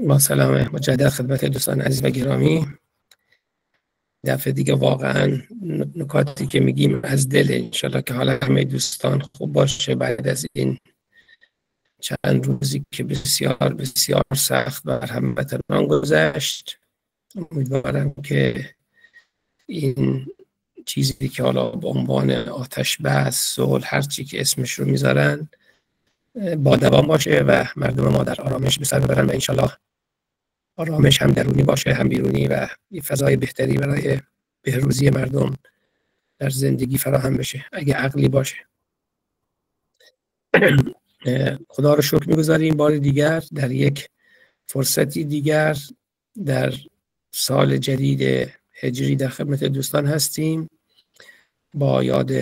با سلام مجدد خدمت دوستان عزیز و گرامی. دفعه دیگه واقعا نکاتی که میگیم از دل، انشالله که حالا همه دوستان خوب باشه بعد از این چند روزی که بسیار بسیار سخت بر هموطنان گذشت. امیدوارم که این چیزی که حالا به عنوان آتش بس، صلح، هر چی که اسمش رو میذارن با دوام باشه و مردم ما در آرامش به سر ببرن و انشالله آرامش هم درونی باشه هم بیرونی و یه فضای بهتری برای بهروزی مردم در زندگی فراهم بشه اگه عقلی باشه. خدا رو شکر میگذاریم بار دیگر در یک فرصتی دیگر در سال جدید هجری در خدمت دوستان هستیم با یاد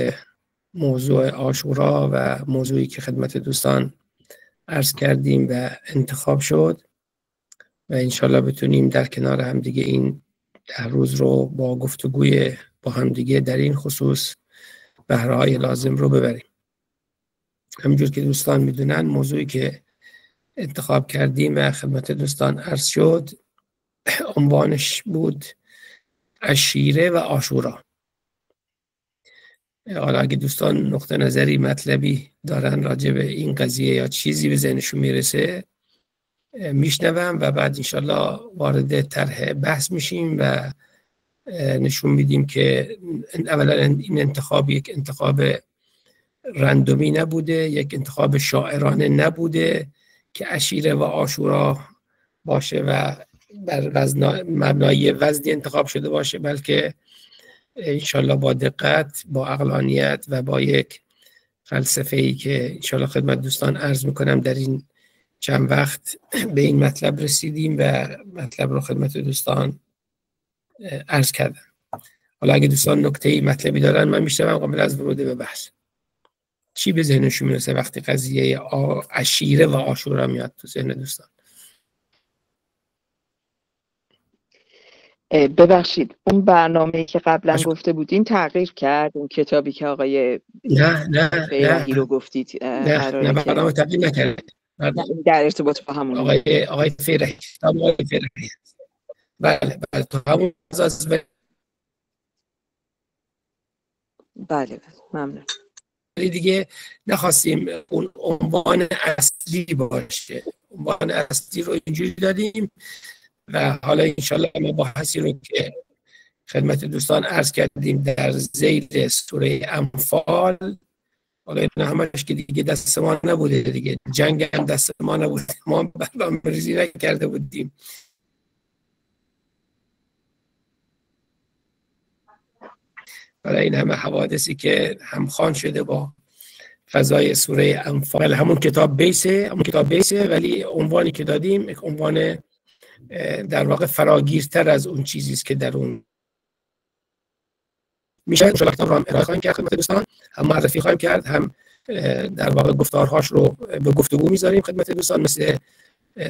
موضوع عاشورا و موضوعی که خدمت دوستان عرض کردیم و انتخاب شد و انشالله بتونیم در کنار همدیگه این 10 روز رو با گفتگوی با همدیگه در این خصوص بهره‌های لازم رو ببریم. همینجور که دوستان میدونن موضوعی که انتخاب کردیم و خدمت دوستان عرض شد عنوانش بود عشیره و عاشورا. حالا اگه دوستان نقطه نظری مطلبی دارن راجع به این قضیه یا چیزی به ذهنشون میرسه میشنوم و بعد انشالله وارد طرح بحث میشیم و نشون میدیم که اولا این انتخاب یک انتخاب رندومی نبوده، یک انتخاب شاعرانه نبوده که عشیره و عاشورا باشه و بر مبنای وزنی انتخاب شده باشه، بلکه انشالله با دقت، با عقلانیت و با یک فلسفه‌ای که انشالله خدمت دوستان عرض میکنم در این چند وقت به این مطلب رسیدیم و مطلب رو خدمت دوستان عرض کردم. حالا اگه دوستان نکته‌ای مطلبی دارن من میشنوم قبل از ورود به بحث. چی به ذهنشون میرسه وقتی قضیه عشیره و عاشورا میاد تو ذهن دوستان؟ ببخشید اون برنامه‌ای که قبلا گفته بودین تغییر کرد؟ اون کتابی که آقای فیرحی رو گفتید نه برنامه تغییر نکرد. در ارتباط با همون آقای فیرحی بله تو همون اساس بله ممنون. دیگه نخواستیم اون عنوان اصلی باشه، عنوان اصلی رو اینجوری دادیم و حالا انشالله ما بحثی رو که خدمت دوستان عرض کردیم در ذیل سوره انفال، حالا این همش که دیگه دست ما نبوده، دیگه جنگ هم دست ما نبوده، ما برنامه‌ریزی نکرده بودیم. برای این همه حوادثی که همخوان شده با فضای سوره انفال، همون کتاب بیسه ولی عنوانی که دادیم یک عنوان در واقع فراگیرتر از اون چیزی است که در اون میشه. ان شاء الله ارائه خواهیم کرد خدمت دوستان، هم معرفی خواهیم کرد، هم در واقع گفتارهاش رو به گفتگو میذاریم خدمت دوستان مثل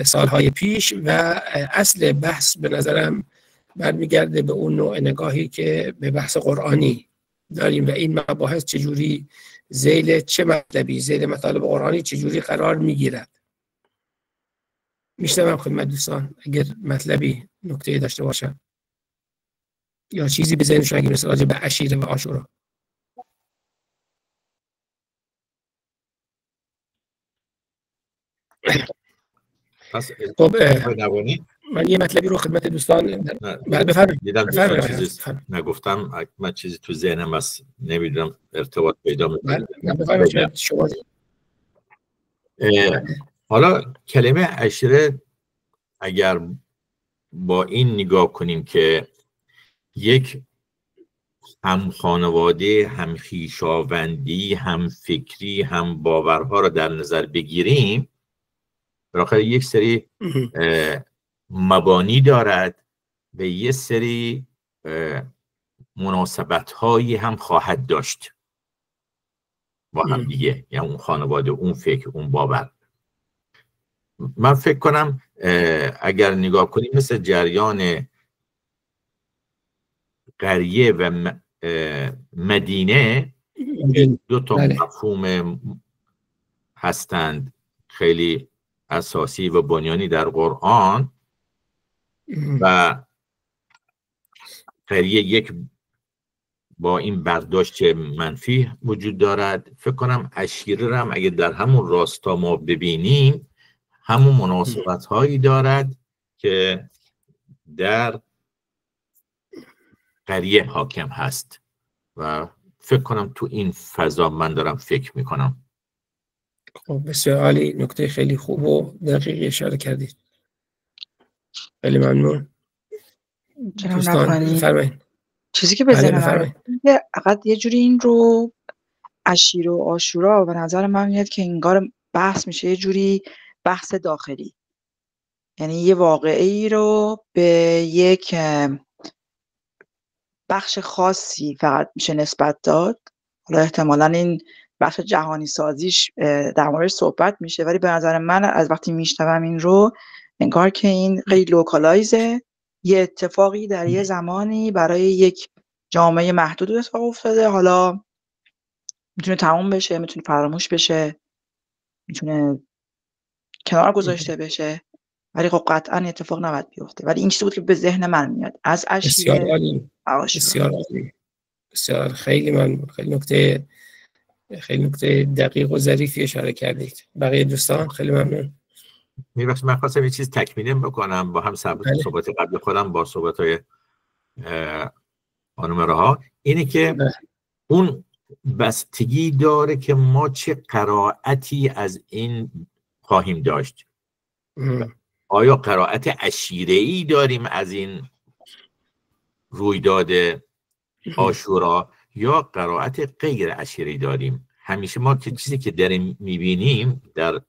سالهای پیش و اصل بحث به نظرم برمیگرده به اون نوع نگاهی که به بحث قرآنی داریم و این مباحث چجوری ذیل چه مطلبی، ذیل مطالب قرآنی چجوری قرار میگیرد. میشنوم خدمت دوستان اگر مطلبی نکته داشته باشم یا چیزی به ذهنشون اگه مثل راجع به عشیره و عاشورا. خب من یه مطلبی رو خدمت دوستان بفرمایید. نگفتم من چیزی تو ذهنم هست، نمیدونم ارتباط پیدا میکنه. حالا کلمه عشیره اگر با این نگاه کنیم که یک هم خانواده، هم خویشاوندی، هم فکری، هم باورها رو در نظر بگیریم، بالاخره یک سری مبانی دارد و یک سری مناسبت هایی هم خواهد داشت با هم دیگه، یعنی اون خانواده، اون فکر، اون باور. من فکر کنم اگر نگاه کنیم مثل جریان قریه و مدینه، دو تا مفهوم هستند خیلی اساسی و بنیانی در قرآن و قریه یک با این برداشت منفی وجود دارد. فکر کنم عشیره رو هم اگه در همون راستا ما ببینیم همون مناسبت هایی دارد که در قریه حاکم هست و فکر کنم تو این فضا من دارم فکر میکنم. خب بسیار عالی، نکته خیلی خوب و دقیقی اشاره کردید. خیلی ممنون. دوستان بفرمایید. چیزی که به ذهنم میاد فقط یه جوری این رو عشیره و عاشورا به نظر من میاد که انگار بحث میشه یه جوری بحث داخلی، یعنی یه واقعی رو به یک بخش خاصی فقط میشه نسبت داد. حالا احتمالاً این بخش جهانی سازیش در موردش صحبت میشه، ولی به نظر من از وقتی میشنوم این رو انگار که این خیلی لوکالایزه، یه اتفاقی در یه زمانی برای یک جامعه محدود اتفاق افتاده، حالا میتونه تموم بشه، میتونه فراموش بشه، میتونه کنار گذاشته بشه، ولی خب قطعا اتفاق نباید بیفته. ولی این چیزی بود که به ذهن من میاد از عشیره. بسیار عالی، بسیار عالی، بسیار خیلی ممنون. خیلی نکته دقیق و ظریفی اشاره کردید. بقیه دوستان خیلی ممنون. میبخشید من خواستم یه چیز تکمیلی بکنم با هم صحبت قبل خودم با صحبت‌های خانم رها، اینه که اون بستگی داره که ما چه قرائتی از این خواهیم داشت. آیا قرائت عشیره‌ای داریم از این رویداد عاشورا یا قرائت غیر عشیره‌ای داریم؟ همیشه ما که چیزی که داریم میبینیم در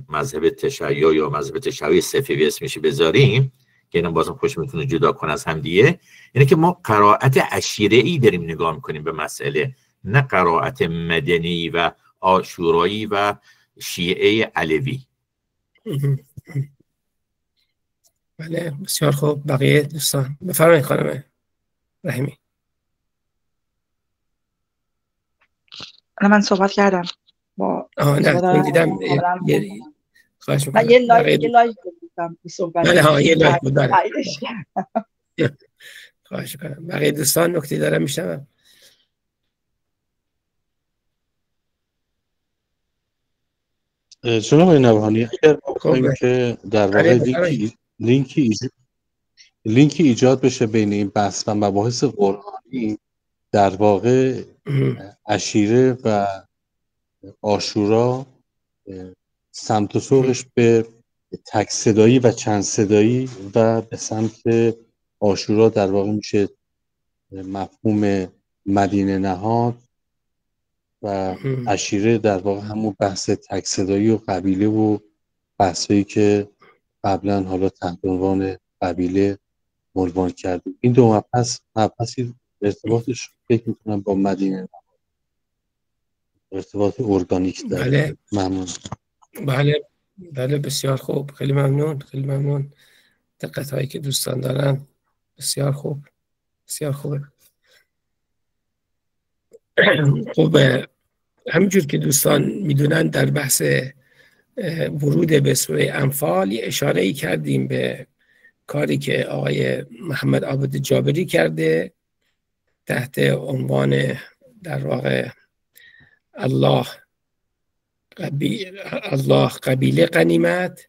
مذهب تشیع یا مذهب تشیع صفوی اسمش بذاریم که اینا بازم خوش میتونه جدا کنه از هم دیگه، اینه که ما قرائت عشیره‌ای داریم نگاه میکنیم به مسئله، نه قرائت مدنی و عاشورایی و شیعه علوی. بله بسیار خوب. بقیه دوستان بفرمایید خانم رحیمی. من صحبت کردم با نه دیدم خواهش میکنم. یه لایو گفتم صحبت. بله یه لایو بود. خواهش میکنم. بقیه دوستان نکته دارم میشنوم. جناب نوحانی اگر بخوایم که در واقع لینکی ایجاد بشه بین این بحث و مباحث قرآنی، در واقع عشیره و عاشورا سمت و سوقش به تک صدایی و چند صدایی و به سمت عاشورا در واقع میشه مفهوم مدینه نهاد و عشیره در واقع همون بحث تک صدایی و قبیله و بحثایی که قبلا حالا تحت عنوان قبیله عنوان کردیم. این دو مبحثی ارتباطش فکر میکنم با مدینه نهاد ارتباط ارگانیک داره. بله ممنون. بله بسیار خوب. خیلی ممنون. دقت هایی که دوستان دارن بسیار خوب، بسیار خوبه. خب همینجور که دوستان میدونن در بحث ورود به سوره انفال اشاره ای کردیم به کاری که آقای محمد عابد جابری کرده تحت عنوان در واقع الله قبیله غنیمت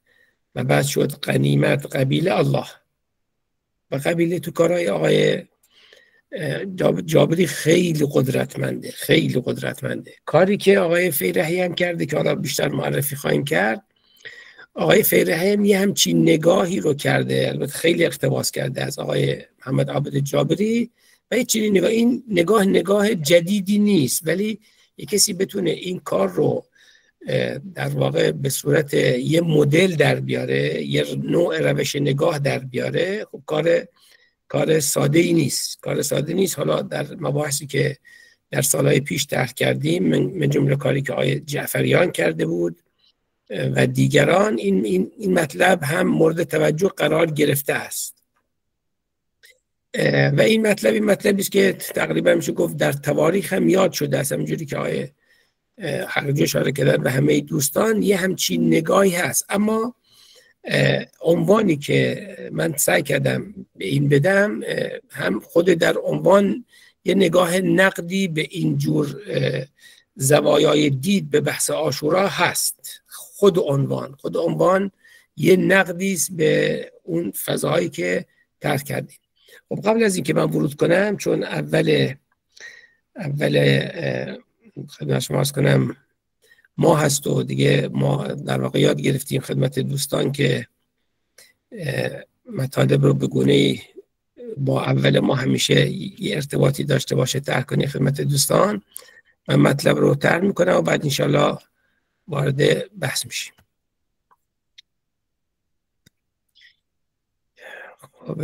و بعد شد غنیمت قبیله الله و قبیله تو کارهای آقای جابری خیلی قدرتمنده. کاری که آقای فیرحی هم کرده که حالا بیشتر معرفی خواهیم کرد، آقای فیرحی هم یه همچین نگاهی رو کرده، البته خیلی اقتباس کرده از آقای محمد عابد جابری و یه چنین نگاه، این نگاه جدیدی نیست، ولی یه کسی بتونه این کار رو در واقع به صورت یه مدل در بیاره، یه نوع روش نگاه در بیاره، خب کار ساده ای نیست. حالا در مباحثی که در سالهای پیش طرح کردیم، من جمله کاری که آقای جعفریان کرده بود و دیگران، این مطلب هم مورد توجه قرار گرفته است و این مطلبی است که تقریبا میشه گفت در تواریخ هم یاد شده است، همونجوری که آقای حقیقی اشاره کردن و همه دوستان یه همچین نگاهی هست. اما عنوانی که من سعی کردم به این بدم هم خود در عنوان یه نگاه نقدی به اینجور زوایای دید به بحث عاشورا هست. خود عنوان یه نقدی است به اون فضایی که ترک کردیم. خب قبل از اینکه من ورود کنم، چون اول خدمت شما عرض کنم ما هست و دیگه ما در واقع یاد گرفتیم خدمت دوستان که مطالب رو به گونه‌ای با اول ما همیشه یه ارتباطی داشته باشه طرح کنی خدمت دوستان. من مطلب رو طرح میکنم و بعد انشالله وارد بحث میشیم. خب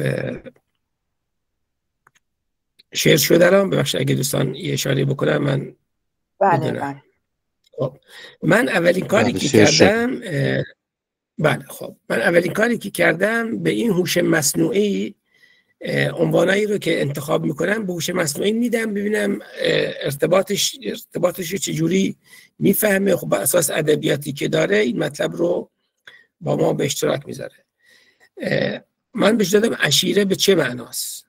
شیر شده الان، ببخشید اگه دوستان یه اشاره بکنم من بله. خب من اولین کاری که کردم من اولین کاری که کردم به این هوش مصنوعی عنوانایی رو که انتخاب میکنم به هوش مصنوعی میدم ببینم ارتباطش رو چجوری میفهمه. خب بر اساس ادبیاتی که داره این مطلب رو با ما به اشتراک میذاره. من بهش دادم عشیره به چه معناست.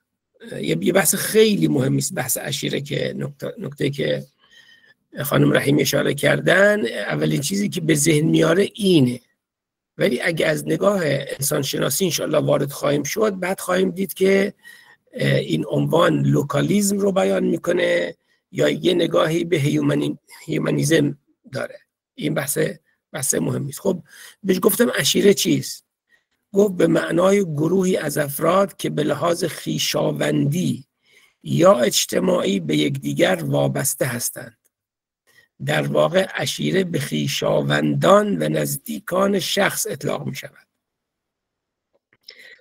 یه بحث خیلی مهمی است بحث عشیره که نکته که خانم رحیمی اشاره کردن اولین چیزی که به ذهن میاره اینه، ولی اگه از نگاه انسان شناسی انشاءالله وارد خواهیم شد بعد خواهیم دید که این عنوان لوکالیزم رو بیان میکنه یا یه نگاهی به هیومانیزم داره. این بحث مهمی است. خب بهش گفتم عشیره چیست؟ گفت به معنای گروهی از افراد که به لحاظ خویشاوندی یا اجتماعی به یکدیگر وابسته هستند. در واقع عشیره به خویشاوندان و نزدیکان شخص اطلاق می شود.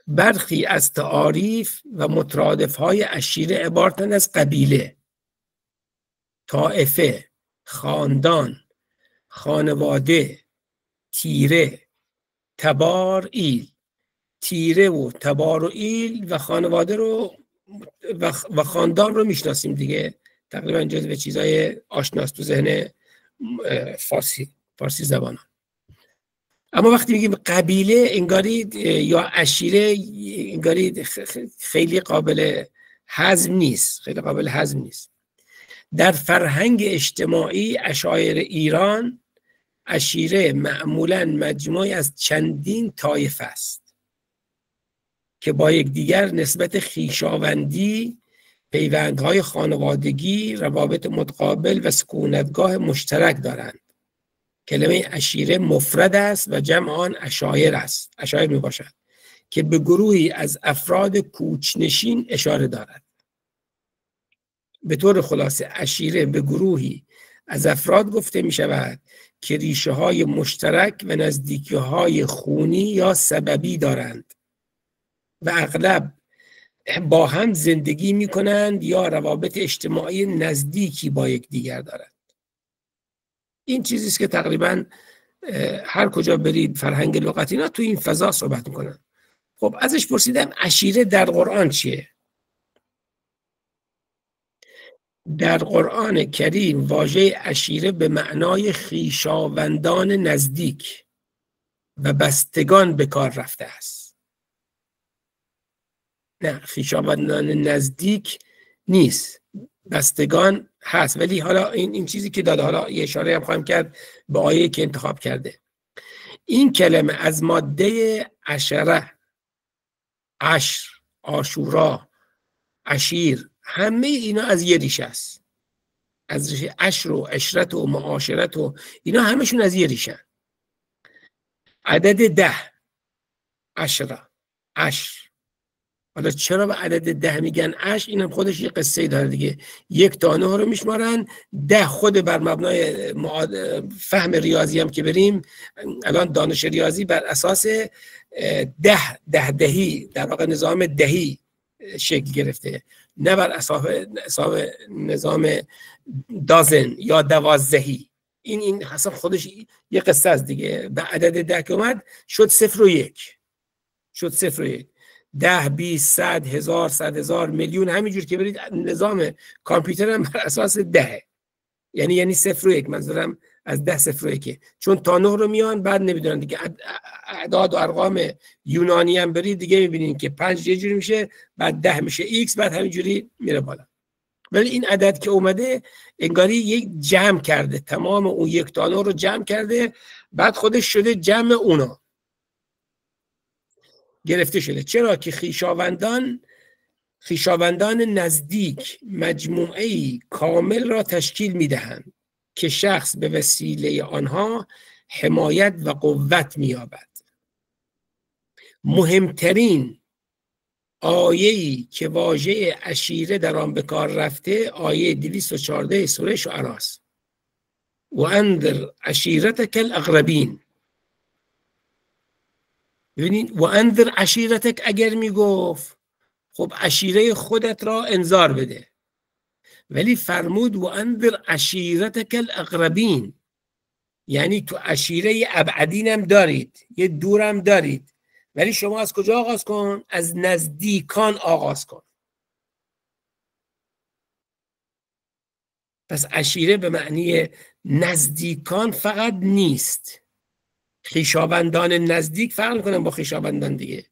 برخی از تعاریف و مترادف‌های عشیره عبارتند از قبیله، طائفه، خاندان، خانواده، تیره، تبار، ایل. تیره و تبار و ایل و خانواده رو و خاندان رو میشناسیم دیگه، تقریبا جزو چیزای آشناست تو ذهن فارسی زبانان. اما وقتی میگیم قبیله انگاری یا عشیره انگاری خیلی قابل هضم نیست. در فرهنگ اجتماعی عشایر ایران عشیره معمولاً مجموعی از چندین طایفه است که با یکدیگر نسبت خویشاوندی، پیوندهای خانوادگی، روابط متقابل و سکونتگاه مشترک دارند. کلمه عشیره مفرد است و جمع آن عشایر است. عشایر می باشد که به گروهی از افراد کوچنشین اشاره دارد. به طور خلاصه عشیره به گروهی از افراد گفته می شود که ریشه های مشترک و نزدیکی های خونی یا سببی دارند و اغلب با هم زندگی می کنند یا روابط اجتماعی نزدیکی با یکدیگر دارند. این چیزی است که تقریبا هر کجا برید فرهنگ لغت اینا تو این فضا صحبت میکنن. خب ازش پرسیدم عشیره در قرآن چیه؟ در قرآن کریم واژه عشیره به معنای خویشاوندان نزدیک و بستگان به کار رفته است. نه، خویشاوندان نزدیک نیست، بستگان هست. ولی حالا این چیزی که داده، حالا یه اشاره هم خواهم کرد به آیه که انتخاب کرده. این کلمه از ماده عشره، عشر، عاشورا، عشیر، همه اینا از یه ریشه است. از ریشه عشر و عشرت و معاشرت و اینا همشون از یه ریشه. عدد 10 عشره، عشر. حالا چرا به عدد 10 میگن عشر؟ اینم خودش یه قصه داره دیگه. 1 تا 9 رو میشمارن، 10 خود بر مبنای فهم ریاضی هم که بریم الان دانش ریاضی بر اساس 10 دهی در واقع نظام دهی شکل گرفته، نه بر اساس نظام دازن یا 12. این اصلا خودش یه قصه است دیگه. به عدد 10 که اومد شد 0 و 1. 10 20 100 1000 100,000 میلیون، همینجور که برید نظام کامپیوتر هم بر اساس 10. یعنی 0 و 1، منظورم از 10 0 و 1، چون تا 9 رو میان بعد نمیدونن دیگه. اعداد و ارقام یونانی هم برید دیگه میبینین که 5 یه جوری میشه، بعد 10 میشه x، بعد همینجوری میره بالا. ولی این عدد که اومده انگاری یک جمع کرده، تمام اون 1 تا 9 رو جمع کرده، بعد خودش شده جمع اونا گرفته شده. چرا که خویشاوندان نزدیک مجموعه‌ای کامل را تشکیل می‌دهند که شخص به وسیله آنها حمایت و قوت می‌یابد. مهمترین آیه‌ای که واژه عشیره در آن به کار رفته آیه 214 سوره شعراء است. و انذر عشیرتک الاقربین. ببینید و انذر عشیرتک اگر میگفت خب عشیره خودت را انذار بده، ولی فرمود و انذر عشیرتک الاقربین، یعنی تو عشیره ابعدین هم دارید، یه دورم دارید، ولی شما از کجا آغاز کن؟ از نزدیکان آغاز کن. پس عشیره به معنی نزدیکان فقط نیست. خویشاوندان نزدیک فرق میکنن با خویشاوندان دیگه.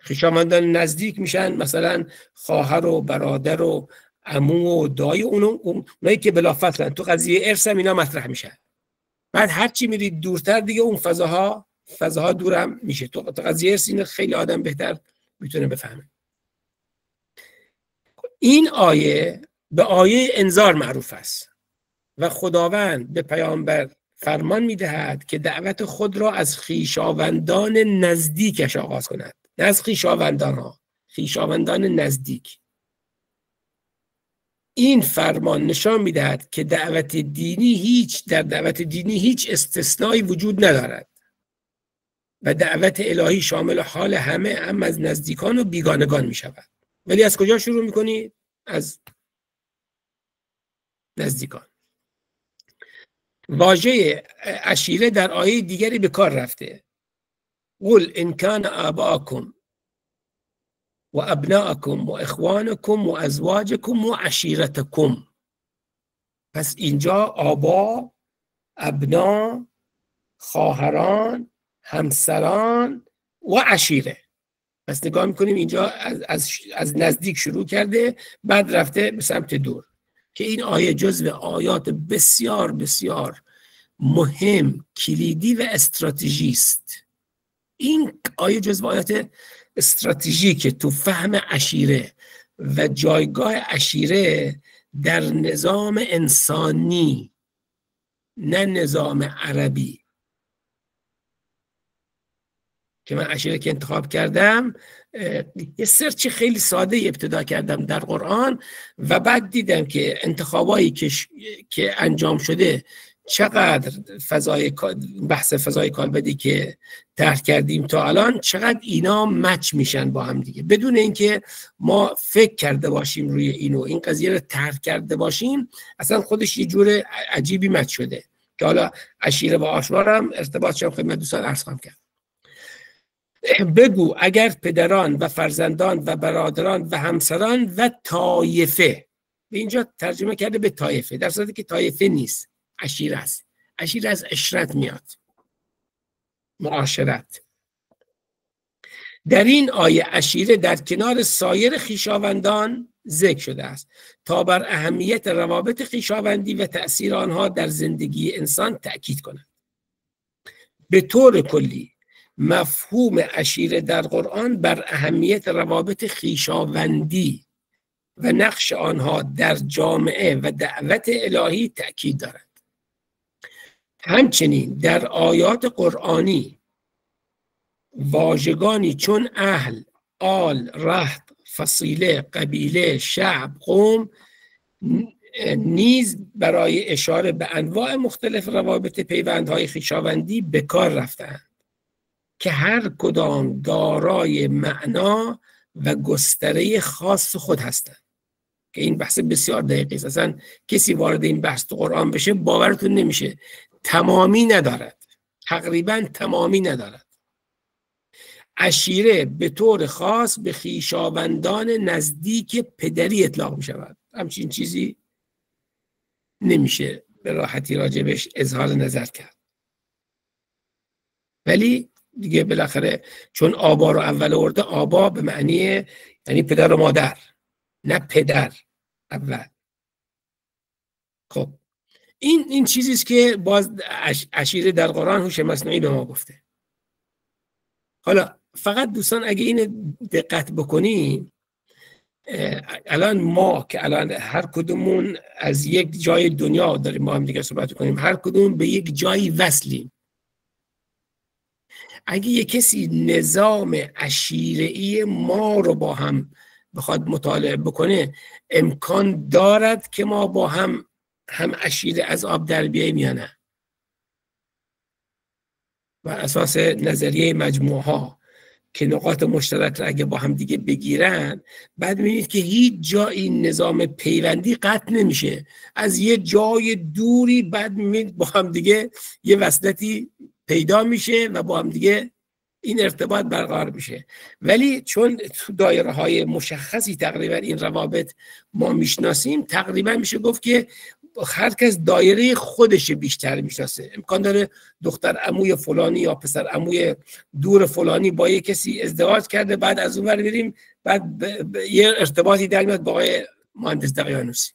خویشاوندان نزدیک میشن مثلا خواهر و برادر و عمو و دایی، اونایی که بلافاصله تو قضیه ارث هم اینا مطرح میشن. بعد هر چی میرید دورتر دیگه اون فضاها دورم میشه. تو قضیه ارث اینو خیلی آدم بهتر میتونه بفهمه. این آیه به آیه انذار معروف است و خداوند به پیامبر فرمان میدهد که دعوت خود را از خویشاوندان نزدیکش آغاز کند، نه از خویشاوندان نزدیک. این فرمان نشان میدهد که در دعوت دینی هیچ استثنایی وجود ندارد و دعوت الهی شامل حال همه، هم از نزدیکان و بیگانگان می شود. ولی از کجا شروع میکنید؟ از نزدیکان. واژه عشیره در آیه دیگری به کار رفته. قل ان کان آباءکم و ابناءکم و اخوانکم و ازواجکم و عشیرتکم. پس اینجا آبا، ابنا، خواهران، همسران و عشیره. پس نگاه میکنیم اینجا از نزدیک شروع کرده، بعد رفته به سمت دور، که این آیه جزو آیات بسیار بسیار مهم، کلیدی و استراتژی است. این آیه جزو آیات استراتژیکه تو فهم عشیره و جایگاه عشیره در نظام انسانی، نه نظام عربی. که من عشیره که انتخاب کردم یه سرچ خیلی ساده ابتدا کردم در قرآن و بعد دیدم که انتخابایی که انجام شده چقدر بحث فضای کالبدی که طرح کردیم تا الان، چقدر اینا مچ میشن با هم دیگه، بدون اینکه ما فکر کرده باشیم روی اینو، این قضیه رو طرح کرده باشیم. اصلا خودش یه جور عجیبی مچ شده که حالا عشیره با آشوار هم ارتباط شما خدمت دوستان عرض خواهم کرد. بگو اگر پدران و فرزندان و برادران و همسران و طایفه، به اینجا ترجمه کرده به طایفه، در صورتی که طایفه نیست، عشیره است. عشیره از عشرت میاد، معاشرت. در این آیه عشیره در کنار سایر خویشاوندان ذکر شده است تا بر اهمیت روابط خویشاوندی و تأثیر آنها در زندگی انسان تأکید کند. به طور کلی مفهوم عشیره در قرآن بر اهمیت روابط خویشاوندی و نقش آنها در جامعه و دعوت الهی تأکید دارد. همچنین در آیات قرآنی واژگانی چون اهل، آل، رهط، فصیله، قبیله، شعب، قوم نیز برای اشاره به انواع مختلف روابط پیوندهای خویشاوندی به کار رفتند که هر کدام دارای معنا و گستره خاص خود هستند. که این بحث بسیار دقیقی است. اصلا کسی وارد این بحث تو قرآن بشه باورتون نمیشه، تمامی ندارد، تقریبا تمامی ندارد. عشیره به طور خاص به خویشاوندان نزدیک پدری اطلاق می شود. همچین چیزی نمیشه به راحتی راجبش اظهار نظر کرد. ولی دیگه بالاخره چون آبا رو اول آورده، آبا به معنی یعنی پدر و مادر، نه پدر اول. خب این چیزیست که باز عشیره در قرآن هوش مصنوعی به ما گفته. حالا فقط دوستان اگه این دقت بکنیم، الان ما که الان هر کدومون از یک جای دنیا داریم ما هم دیگه صحبت کنیم، هر کدوم به یک جایی وصلیم. اگه یک کسی نظام عشیره‌ای ما رو با هم بخواد مطالعه بکنه، امکان دارد که ما با هم عشیره از آب در بیاییم یا نه؟ بر اساس نظریه مجموعه ها که نقاط مشترک را اگه با هم دیگه بگیرن، بعد می‌بینید که هیچ جایی نظام پیوندی قطع نمیشه. از یه جای دوری بعد می‌بینید با هم دیگه یه وصلتی پیدا میشه و با هم دیگه این ارتباط برقرار میشه. ولی چون تو دایره های مشخصی تقریبا این روابط ما میشناسیم، تقریبا میشه گفت که هر کس دایره خودش بیشتر میشناسه. امکان داره دختر عموی فلانی یا پسر عموی دور فلانی با یک کسی ازدواج کرده، بعد از اون ور بریم بعد یه ارتباطی در میاد با آقای مهندس دقیانوسی.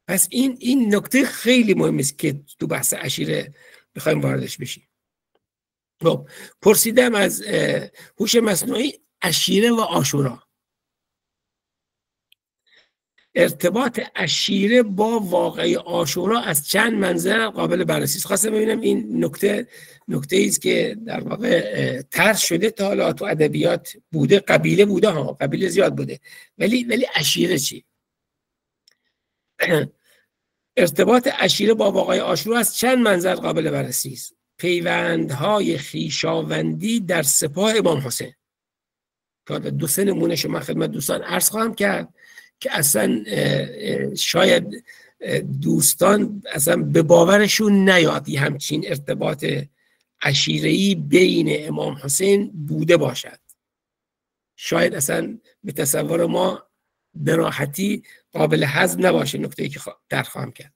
پس این نکته خیلی مهمه است که تو بحث عشیره بخوایم واردش بشیم. خب پرسیدم از هوش مصنوعی عشیره و عاشورا، ارتباط عشیره با واقعی عاشورا از چند منظر قابل بررسی است. خواستم ببینم این نکته ایست که در واقع طرح شده تا حالا تو ادبیات بوده. قبیله بوده ها، قبیله زیاد بوده، ولی عشیره چی؟ ارتباط عشیره با واقعی عاشورا از چند منظر قابل بررسی است. پیوندهای خویشاوندی در سپاه امام حسین که دو سه نمونه‌اش من خدمت دوستان عرض خواهم کرد که اصلا شاید دوستان اصلا به باورشون نیاد یه همچین ارتباط عشیره‌ای بین امام حسین بوده باشد. شاید اصلا به تصور ما به راحتی قابل هضم نباشه نکته‌ای که در خواهم کرد.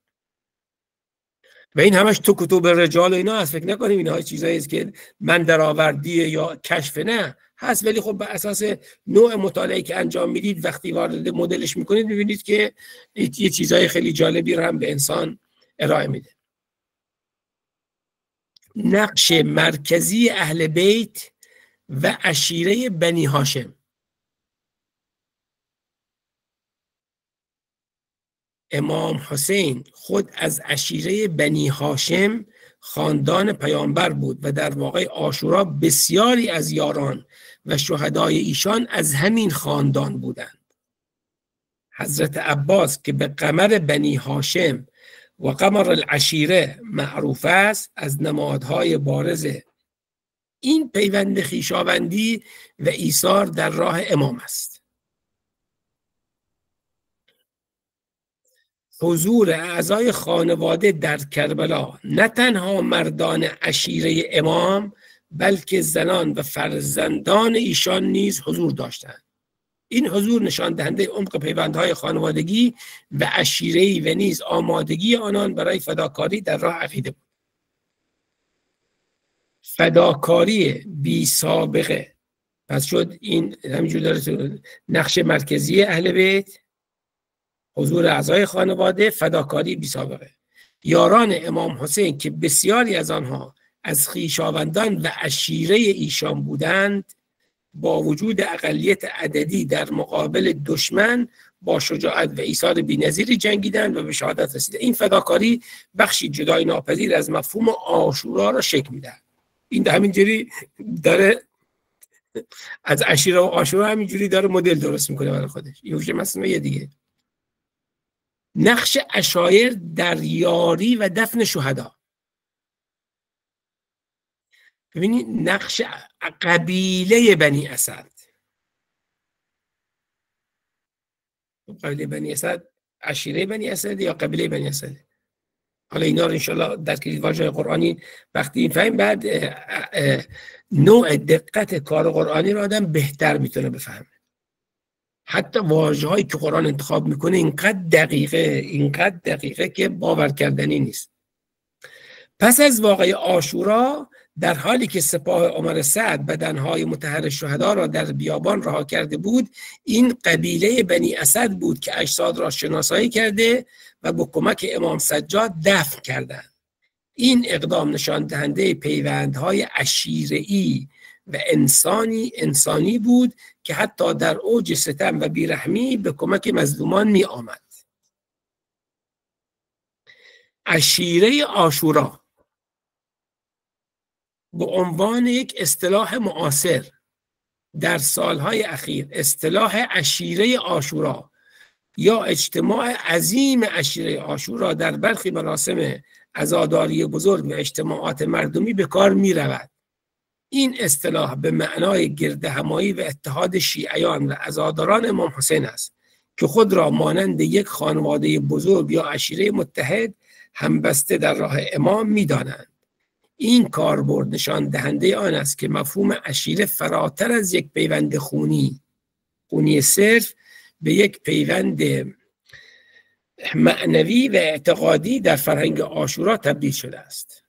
و این همش تو کتب رجال و اینا هست، فکر نکنیم اینها چیزایی است که من درآوردی یا کشف، نه هست، ولی خب به اساس نوع مطالعه‌ای که انجام میدید وقتی وارد مدلش میکنید میبینید که یه چیزای خیلی جالبی رو هم به انسان ارائه میده. نقش مرکزی اهل بیت و عشیره بنی هاشم. امام حسین خود از عشیره بنی هاشم خاندان پیامبر بود و در واقع عاشورا بسیاری از یاران و شهدای ایشان از همین خاندان بودند. حضرت عباس که به قمر بنی هاشم و قمر العشیره معروف است، از نمادهای بارز این پیوند خویشاوندی و ایثار در راه امام است. حضور اعضای خانواده در کربلا نه تنها مردان عشیره امام بلکه زنان و فرزندان ایشان نیز حضور داشتند. این حضور نشان دهنده عمق پیوندهای خانوادگی و عشیره‌ای و نیز آمادگی آنان برای فداکاری در راه عقیده بود. فداکاری بی سابقه. پس شد این همینجور داره نقش مرکزی اهل بیت، حضور اعضای خانواده، فداکاری بی سابقه. یاران امام حسین که بسیاری از آنها از خویشاوندان و عشیره ایشان بودند، با وجود اقلیت عددی در مقابل دشمن با شجاعت و ایثار بی‌نظیری جنگیدند و به شهادت رسیدند. این فداکاری بخشی جدای ناپذیر از مفهوم عاشورا را شکل می‌دهد. این همینجوری داره از عشیره و عاشورا همینجوری داره مدل درست میکنه برای خودش. این هوش مصنوعی دیگه. نقش عشایر در یاری و دفن شهدا. ببینید نقش قبیله بنی اسد. قبیله بنی اسد عشیره بنی اسد یا قبیله بنی اسد؟ حالا اینا رو انشالله در کلیدواژه قرآنی وقتی این فهم، بعد نوع دقت کار قرآنی رو آدم بهتر میتونه بفهمه. حتی واژه‌هایی که قرآن انتخاب میکنه اینقدر دقیقه که باور کردنی نیست. پس از واقعه عاشورا، در حالی که سپاه عمر سعد بدنهای مطهر شهدا را در بیابان رها کرده بود، این قبیله بنی اسد بود که اجساد را شناسایی کرده و با کمک امام سجاد دفن کردند. این اقدام نشان دهنده پیوندهای عشیره‌ای و انسانی بود که حتی در اوج ستم و بیرحمی به کمک مظلومان می آمد. عشیره عاشورا به عنوان یک اصطلاح معاصر در سالهای اخیر، اصطلاح عشیره عاشورا یا اجتماع عظیم عشیره عاشورا در برخی مراسم عزاداری بزرگ و اجتماعات مردمی به کار می رود. این اصطلاح به معنای گردهمایی و اتحاد شیعیان و عزاداران امام حسین است که خود را مانند یک خانواده بزرگ یا عشیره متحد همبسته در راه امام می دانند. این کاربرد نشان دهنده آن است که مفهوم عشیره فراتر از یک پیوند خونی صرف به یک پیوند معنوی و اعتقادی در فرهنگ عاشورا تبدیل شده است.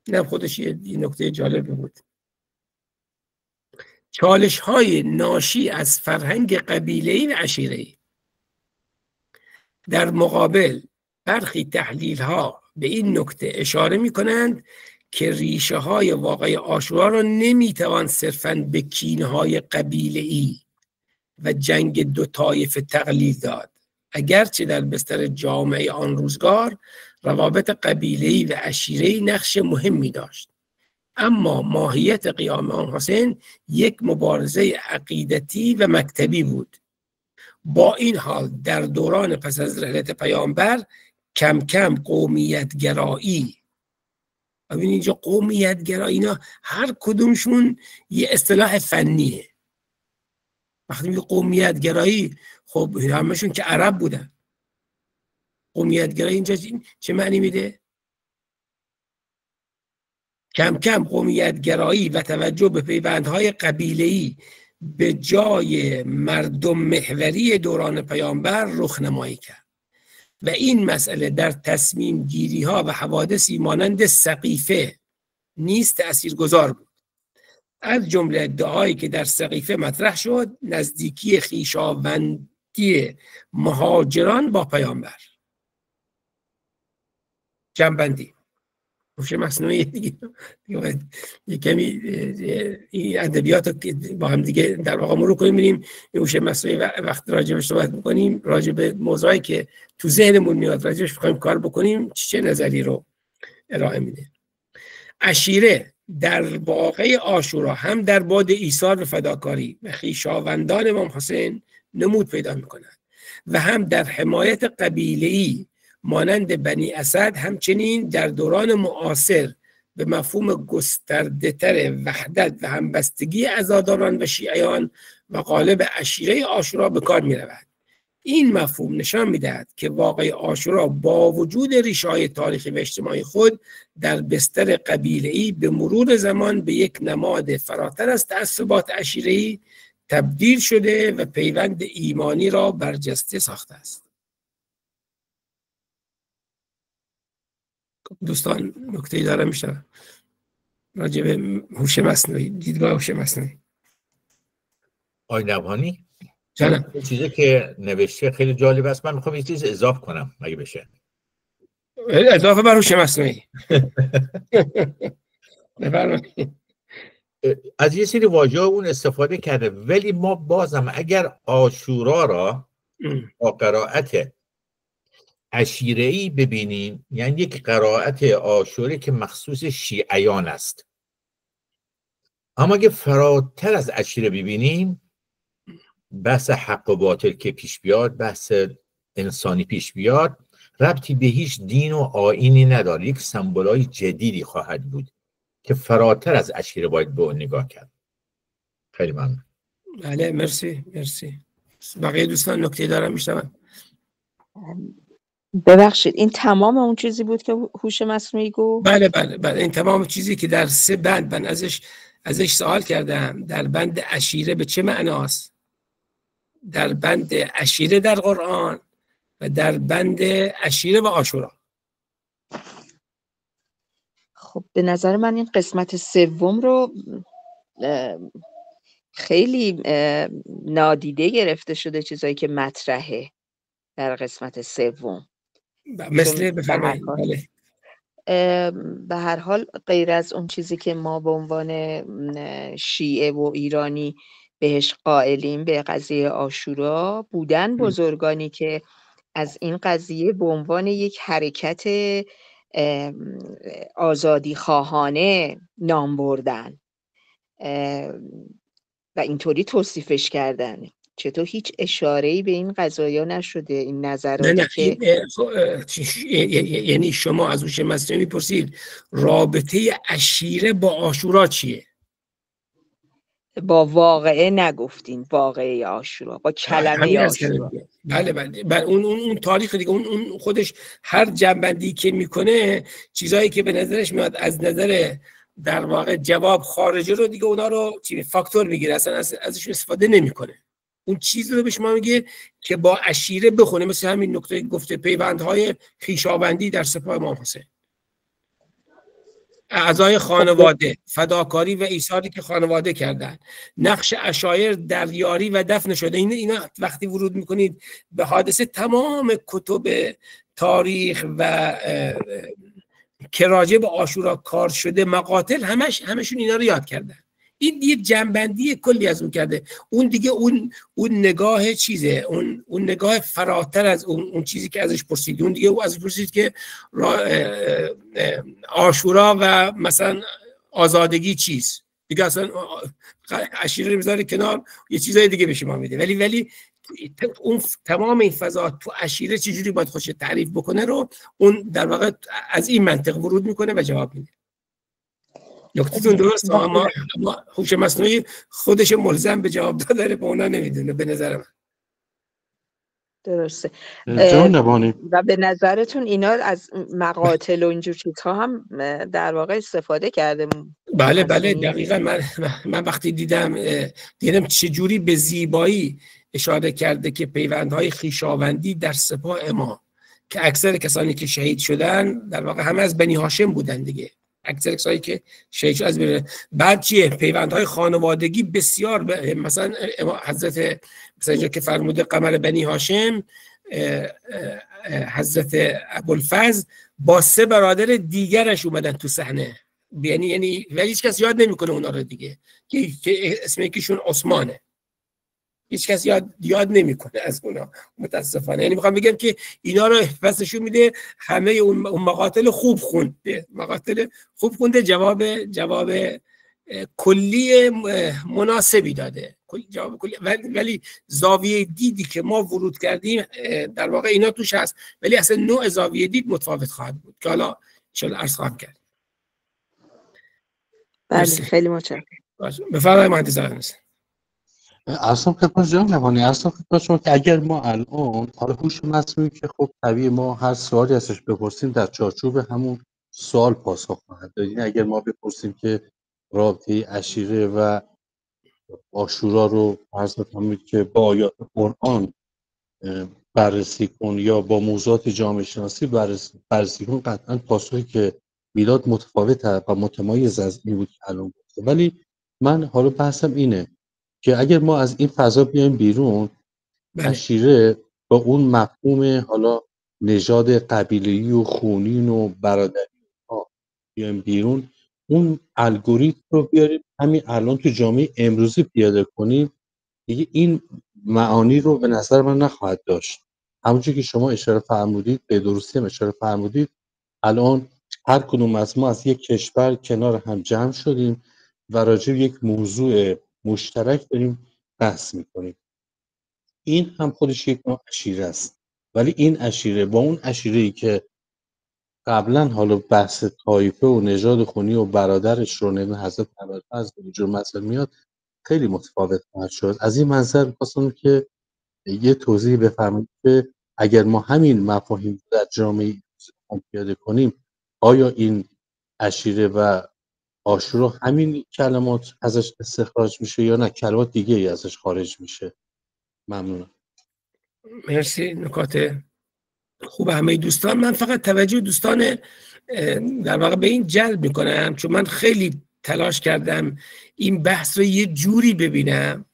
این خودش یه نکته جالبی بود. چالش‌های ناشی از فرهنگ قبیله‌ای و عشیره‌ای. در مقابل برخی تحلیل‌ها به این نکته اشاره می‌کنند که ریشه‌های واقعی عاشورا را نمی‌توان صرفاً به کینه‌های قبیله‌ای و جنگ دو طایفه تقلیل داد، اگرچه در بستر جامعه آن روزگار روابط قبیله‌ای و عشیره‌ای نقش مهمی داشت. اما ماهیت قیام امام حسین یک مبارزه عقیدتی و مکتبی بود. با این حال در دوران پس از رحلت پیامبر کم کم قومیتگرایی، ببین اینجا قومیتگرایی، اینا هر کدومشون یه اصطلاح فنیه. وقتی میگه قومیتگرایی، خب همشون که عرب بودن. قومیتگرایی اینجا چه معنی میده؟ کم کم قومیتگرایی و توجه به پیوندهای قبیله‌ای به جای مردم محوری دوران پیامبر رخنمایی کرد و این مسئله در تصمیم گیری ها و حوادثی مانند سقیفه نیز تأثیرگذار بود. از جمله ادعایی که در سقیفه مطرح شد نزدیکی خویشاوندی مهاجران با پیامبر. جنبندی هوش مصنوعی دیگه یه کمی این ادبیات رو با هم دیگه در واقع مرور کنیم، ببینیم هوش مصنوعی وقت راجبش صحبت می‌کنیم، راجب موضوعی که تو ذهنمون میاد راجبش بخوایم کار بکنیم چه نظری رو ارائه میده. عشیره در واقع عاشورا هم در باد ایثار و فداکاری و خویشاوندان امام حسین نمود پیدا می‌کند و هم در حمایت قبیله‌ای مانند بنی اسد، همچنین در دوران معاصر به مفهوم گسترده‌تر وحدت و همبستگی عزاداران و شیعیان و قالب عشیره عاشورا به کار می رود. این مفهوم نشان می دهد که واقعه عاشورا با وجود ریشه‌های تاریخی و اجتماعی خود در بستر قبیله‌ای به مرور زمان به یک نماد فراتر از تعصبات عشیره‌ای تبدیل شده و پیوند ایمانی را برجسته ساخته است. دوستان نکته‌ای دارم میشم راجع به هوش مصنوعی، دیدگاه هوش مصنوعی. آقای نبهانی جانم، چیزی که نوشته خیلی جالب است، من میخوام یه چیز اضافه کنم اگه بشه. اضافه بر هوش مصنوعی. بفرمایید. از یه سری واژه اون استفاده کرده، ولی ما بازم اگر عاشورا را با قرائت عشیره‌ای ببینیم، یعنی یک قرائت عاشوره که مخصوص شیعیان است. اما اگه فراتر از عشیره ببینیم، بحث حق و باطل که پیش بیاد، بحث انسانی پیش بیاد، ربطی به هیچ دین و آیینی نداره. یک سمبولای جدیدی خواهد بود که فراتر از عشیره باید به اون نگاه کرد. خیلی ممنون. بله، مرسی. بقیه دوستان نکته دارم میشنون. ببخشید این تمام اون چیزی بود که هوش مصنوعی گفت؟ بله این تمام چیزی که در 3 بند من ازش سوال کردم. در بند عشیره به چه معناست؟ در بند عشیره در قرآن و در بند عشیره و عاشورا. خب به نظر من این قسمت سوم رو خیلی نادیده گرفته شده، چیزایی که مطرحه در قسمت سوم. مثل بفرمایید. بله. به هر حال غیر از اون چیزی که ما به عنوان شیعه و ایرانی بهش قائلیم، به قضیه عاشورا، بودن بزرگانی که از این قضیه به عنوان یک حرکت آزادی خواهانه نام بردن و اینطوری توصیفش کردن. چطور هیچ اشاره‌ای به این قضایا نشده؟ این نظراتی که یعنی شما از هوش مصنوعی میپرسید رابطه عشیره با عاشورا چیه؟ با واقعه نگفتین، واقعه عاشورا، با کلمه عاشورا. بله اون تاریخ دیگه، اون خودش هر جنبندی که میکنه چیزایی که به نظرش میاد از نظر در واقع جواب خارجه رو دیگه اونا رو فاکتور میگیره، اصلا ازش استفاده نمیکنه. اون چیزی رو به شما میگه که با عشیره بخونه، مثل همین نکته گفته پیوندهای خویشاوندی در سپاه امام حسین، اعضای خانواده، فداکاری و ایثاری که خانواده کردن، نقش عشایر در یاری و دفن شده. اینا وقتی ورود میکنید به حادثه، تمام کتب تاریخ و که راجع به عاشورا کار شده، مقاتل، همشون اینا رو یاد کردن. این یه جنبندی کلی از اون کرده. اون دیگه اون نگاه چیزه، اون نگاه فراتر از اون چیزی که ازش پرسید. اون دیگه ازش پرسید که عاشورا و مثلا آزادگی چیست، دیگه اصلا عشیره میذاره کنار، یه چیزای دیگه به شما میده. ولی اون تمام این فضا تو عشیره چجوری باید خودش تعریف بکنه رو اون در واقع از این منطق ورود میکنه و جواب میده. نکته‌تون درست، اما هوش مصنوعی خودش ملزم به جواب دادن به اونا نمیدونه به نظر من. درسته. جان نبانی. و به نظرتون اینا از مقاتل و اینجور چیزها هم در واقع استفاده کرده؟ بله دقیقاً. من وقتی دیدم چجوری به زیبایی اشاره کرده که پیوندهای خویشاوندی در سپاه امام، که اکثر کسانی که شهید شدن در واقع همه از بنی هاشم بودن دیگه، اکثر کسایی که شهید از بعد چیه پیوندهای خانوادگی بسیار مثلا حضرت مثلا که فرموده قمر بنی هاشم، حضرت ابوالفضل با 3 برادر دیگرش اومدن تو صحنه، یعنی ولی هیچ کس یاد نمیکنه اونا رو دیگه، که اسم یکیشون عثمانه، هیچ کس یاد نمیکنه از اونا متاسفانه. یعنی میخوام بگم که اینا رو پسشون میده، همه اون مقاتل خوب خونده، جواب کلی مناسبی داده، جواب کلی. ولی زاویه دیدی که ما ورود کردیم در واقع اینا توش هست، ولی اصلا نوع زاویه دید متفاوت خواهد بود که حالا ان شاء الله عرض خواهم کرد. بله خیلی متشکرم. بفرمایید مهندس آقای. اصلا خدمت جان نبانی، اصلا خدمت شما که اگر ما الان حالا هوش مصنوعی که خب طبیعی ما هر سوالی ازش بپرسیم در چارچوب همون سوال پاسخ خواهد داد. یعنی اگر ما بپرسیم که رابطه عشیره و عاشورا رو فرض کنید که با آیات قرآن بررسی کن یا با موضوعات جامعه شناسی بررسی کن، قطعا پاسخی که میلاد متفاوت و متمایز از این بود که الان گفته. ولی من حالا بحثم اینه که اگر ما از این فضا بیایم بیرون، عشیره با اون مفهوم حالا نژاد قبیله‌ای و خونین و برادری بیایم بیرون، اون الگوریتم رو بیاریم همین الان تو جامعه امروزی پیاده کنیم، دیگه این معانی رو به نظر من نخواهد داشت. همونجوری که شما اشاره فرمودید، به درستی هم اشاره فرمودید، الان هر کدوم از ما از یک کشور کنار هم جمع شدیم و راجع به یک موضوع مشترک داریم بحث میکنیم. این هم خودش یک نوع عشیره است، ولی این عشیره با اون عشیره‌ای که قبلا حالا بحث طایفه و نژاد خونی و برادرش رو نمیدونم حضرت ابوالفضل اینجور مسئله میاد، خیلی متفاوت خواهد شد. از این منظر خواستم که یه توضیح بفرمایید که اگر ما همین مفاهیم در جامعه پیاده کنیم، آیا این عشیره و عاشورا همین کلمات ازش استخراج میشه یا نه کلمات دیگه ای ازش خارج میشه؟ ممنونم. مرسی، نکات خوب همه دوستان. من فقط توجه دوستان در واقع به این جلب میکنم، چون من خیلی تلاش کردم این بحث رو یه جوری ببینم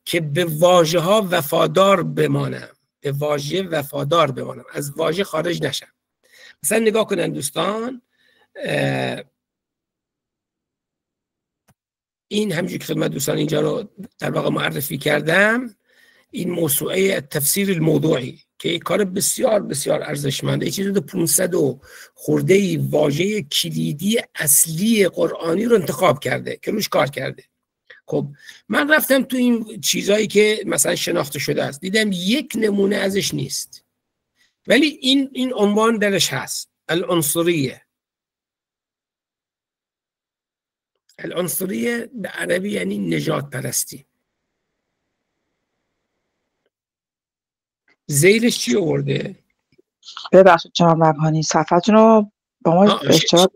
که به واژه ها وفادار بمانم، به واژه وفادار بمانم، از واژه خارج نشم. مثلا نگاه کنن دوستان، این همونجوری که خدمت دوستان اینجا رو در واقع معرفی کردم، این موسوعه تفسیر الموضوعی که یک کار بسیار بسیار ارزشمنده، یه چیزی 500 و خورده‌ای واژه کلیدی اصلی قرآنی رو انتخاب کرده که روش کار کرده. خب من رفتم تو این چیزایی که مثلا شناخته شده است، دیدم یک نمونه ازش نیست، ولی این عنوان درش هست، العنصریه. العنصریه به عربی یعنی نژاد پرستی. زیرش چی آورده؟ ببخشید جناب نبهانی، صفحتون رو با ما اشتراک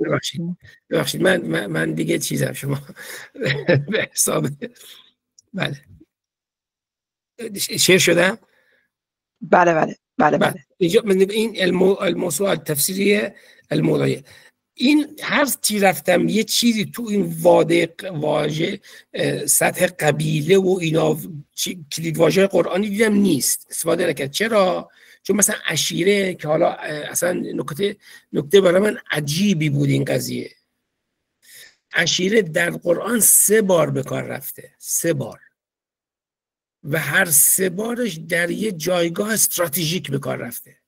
ببخشید من دیگه چیزم شما به حساب. بله شیر شدم؟ بله. این الموضوع التفسیری الموضوعی، این هر چی رفتم یه چیزی تو این واژه سطح قبیله و اینا کلید واژه قرآنی دیدم نیست، استفاده نکرد. چرا؟ چون مثلا عشیره که حالا اصلا نکته برای من عجیبی بود این قضیه. عشیره در قرآن 3 بار به کار رفته، 3 بار، و هر 3 بارش در یه جایگاه استراتژیک به کار رفته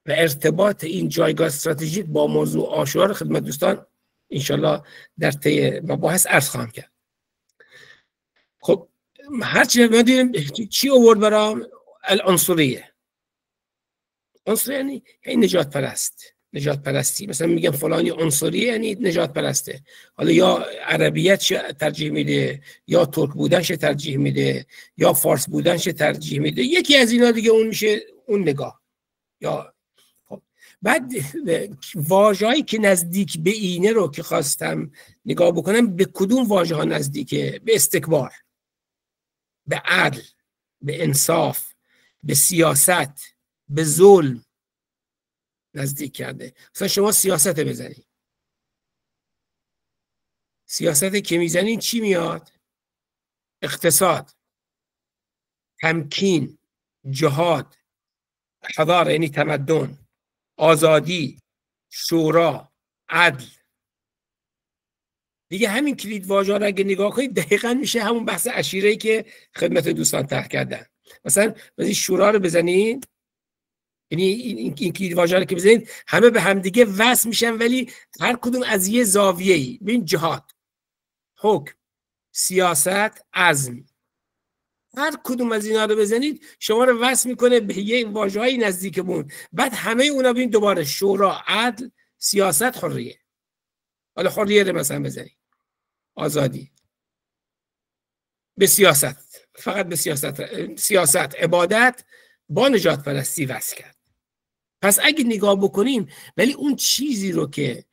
و ارتباط این جایگاه استراتژیک با موضوع عاشورا رو خدمت دوستان انشالله در طی مباحث عرض خواهم کرد. خب هرچی ما دیدیم چی آورد برام؟ العنصریه. عنصریه یعنی نجات پرستی. مثلا میگم فلانی عنصریه یعنی نجات پرسته. حالا یا عربیت ترجیح میده، یا ترک بودنش ترجیح میده، یا فارس بودنش ترجیح میده، یکی از اینا دیگه اون میشه اون نگاه. یا بعد واژه‌ای که نزدیک به اینه رو که خواستم نگاه بکنم، به کدوم واژه ها نزدیکه؟ به استکبار، به عدل، به انصاف، به سیاست، به ظلم نزدیک کرده. مثلا شما سیاست بزنید، سیاست که میزنید چی میاد؟ اقتصاد، تمکین، جهاد، حضاره یعنی تمدن، آزادی، شورا، عدل. دیگه همین کلید واژه‌ها رو اگه نگاه کنید دقیقاً میشه همون بحث عشیره‌ای که خدمت دوستان طرح کردن. مثلا این شورا رو بزنید، یعنی این کلید واژه‌ها رو که بزنید همه به هم دیگه وصل میشن، ولی هر کدوم از یه زاویه‌ای. ببین جهاد، حکم، سیاست، عزم، هر کدوم از اینا رو بزنید شما رو وصل میکنه به یه واژه‌ای نزدیکمون. بعد همه اونا ببین دوباره شورا، عدل، سیاست، حریه. حالا حریه رو مثلا بزنید، آزادی، به سیاست، فقط به سیاست، عبادت با نجات پرستی وصل کرد. پس اگه نگاه بکنیم، ولی اون چیزی رو که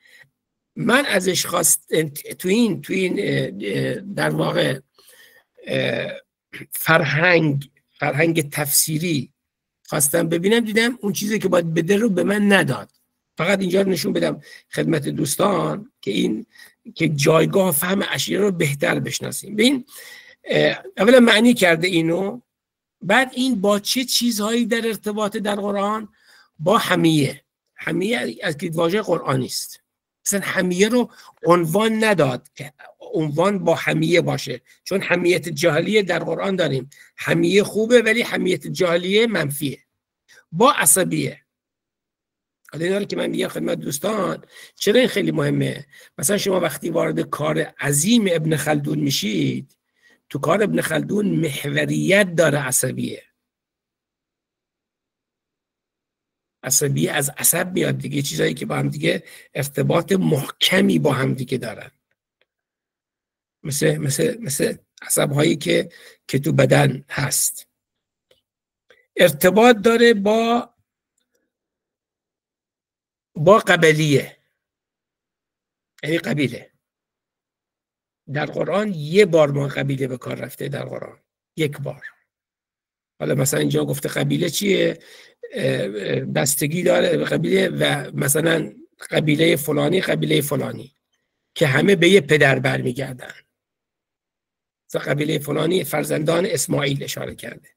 من ازش خواست تو این در واقع فرهنگ تفسیری خواستم ببینم، دیدم اون چیزی که باید بده رو به من نداد. فقط اینجا رو نشون بدم خدمت دوستان که جایگاه فهم عشیره رو بهتر بشناسیم. ببین اولا معنی کرده اینو، بعد این با چه چیزهایی در ارتباط در قرآن؟ با حمیه از که واژه قرآنی است. مثلا حمیه رو عنوان نداد که عنوان با حمیه باشه، چون حمیت جاهلیه در قرآن داریم. حمیه خوبه ولی حمیت جاهلیه منفیه. با عصبیه. حالا اینا رو که من میگم خدمت دوستان چرا این خیلی مهمه. مثلا شما وقتی وارد کار عظیم ابن خلدون میشید، تو کار ابن خلدون محوریت داره عصبیه از عصب میاد دیگه، چیزایی که با هم دیگه ارتباط محکمی با هم دیگه دارن، مثل عصب هایی که تو بدن هست. ارتباط داره با قبلیه، یعنی قبیله. در قرآن یه بار ما قبیله به کار رفته در قرآن، یک بار. حالا مثلا اینجا گفته قبیله چیه، بستگی داره قبیله و مثلا قبیله فلانی قبیله فلانی که همه به یه پدر برمیگردن. مثلا قبیله فلانی فرزندان اسماعیل اشاره کرده.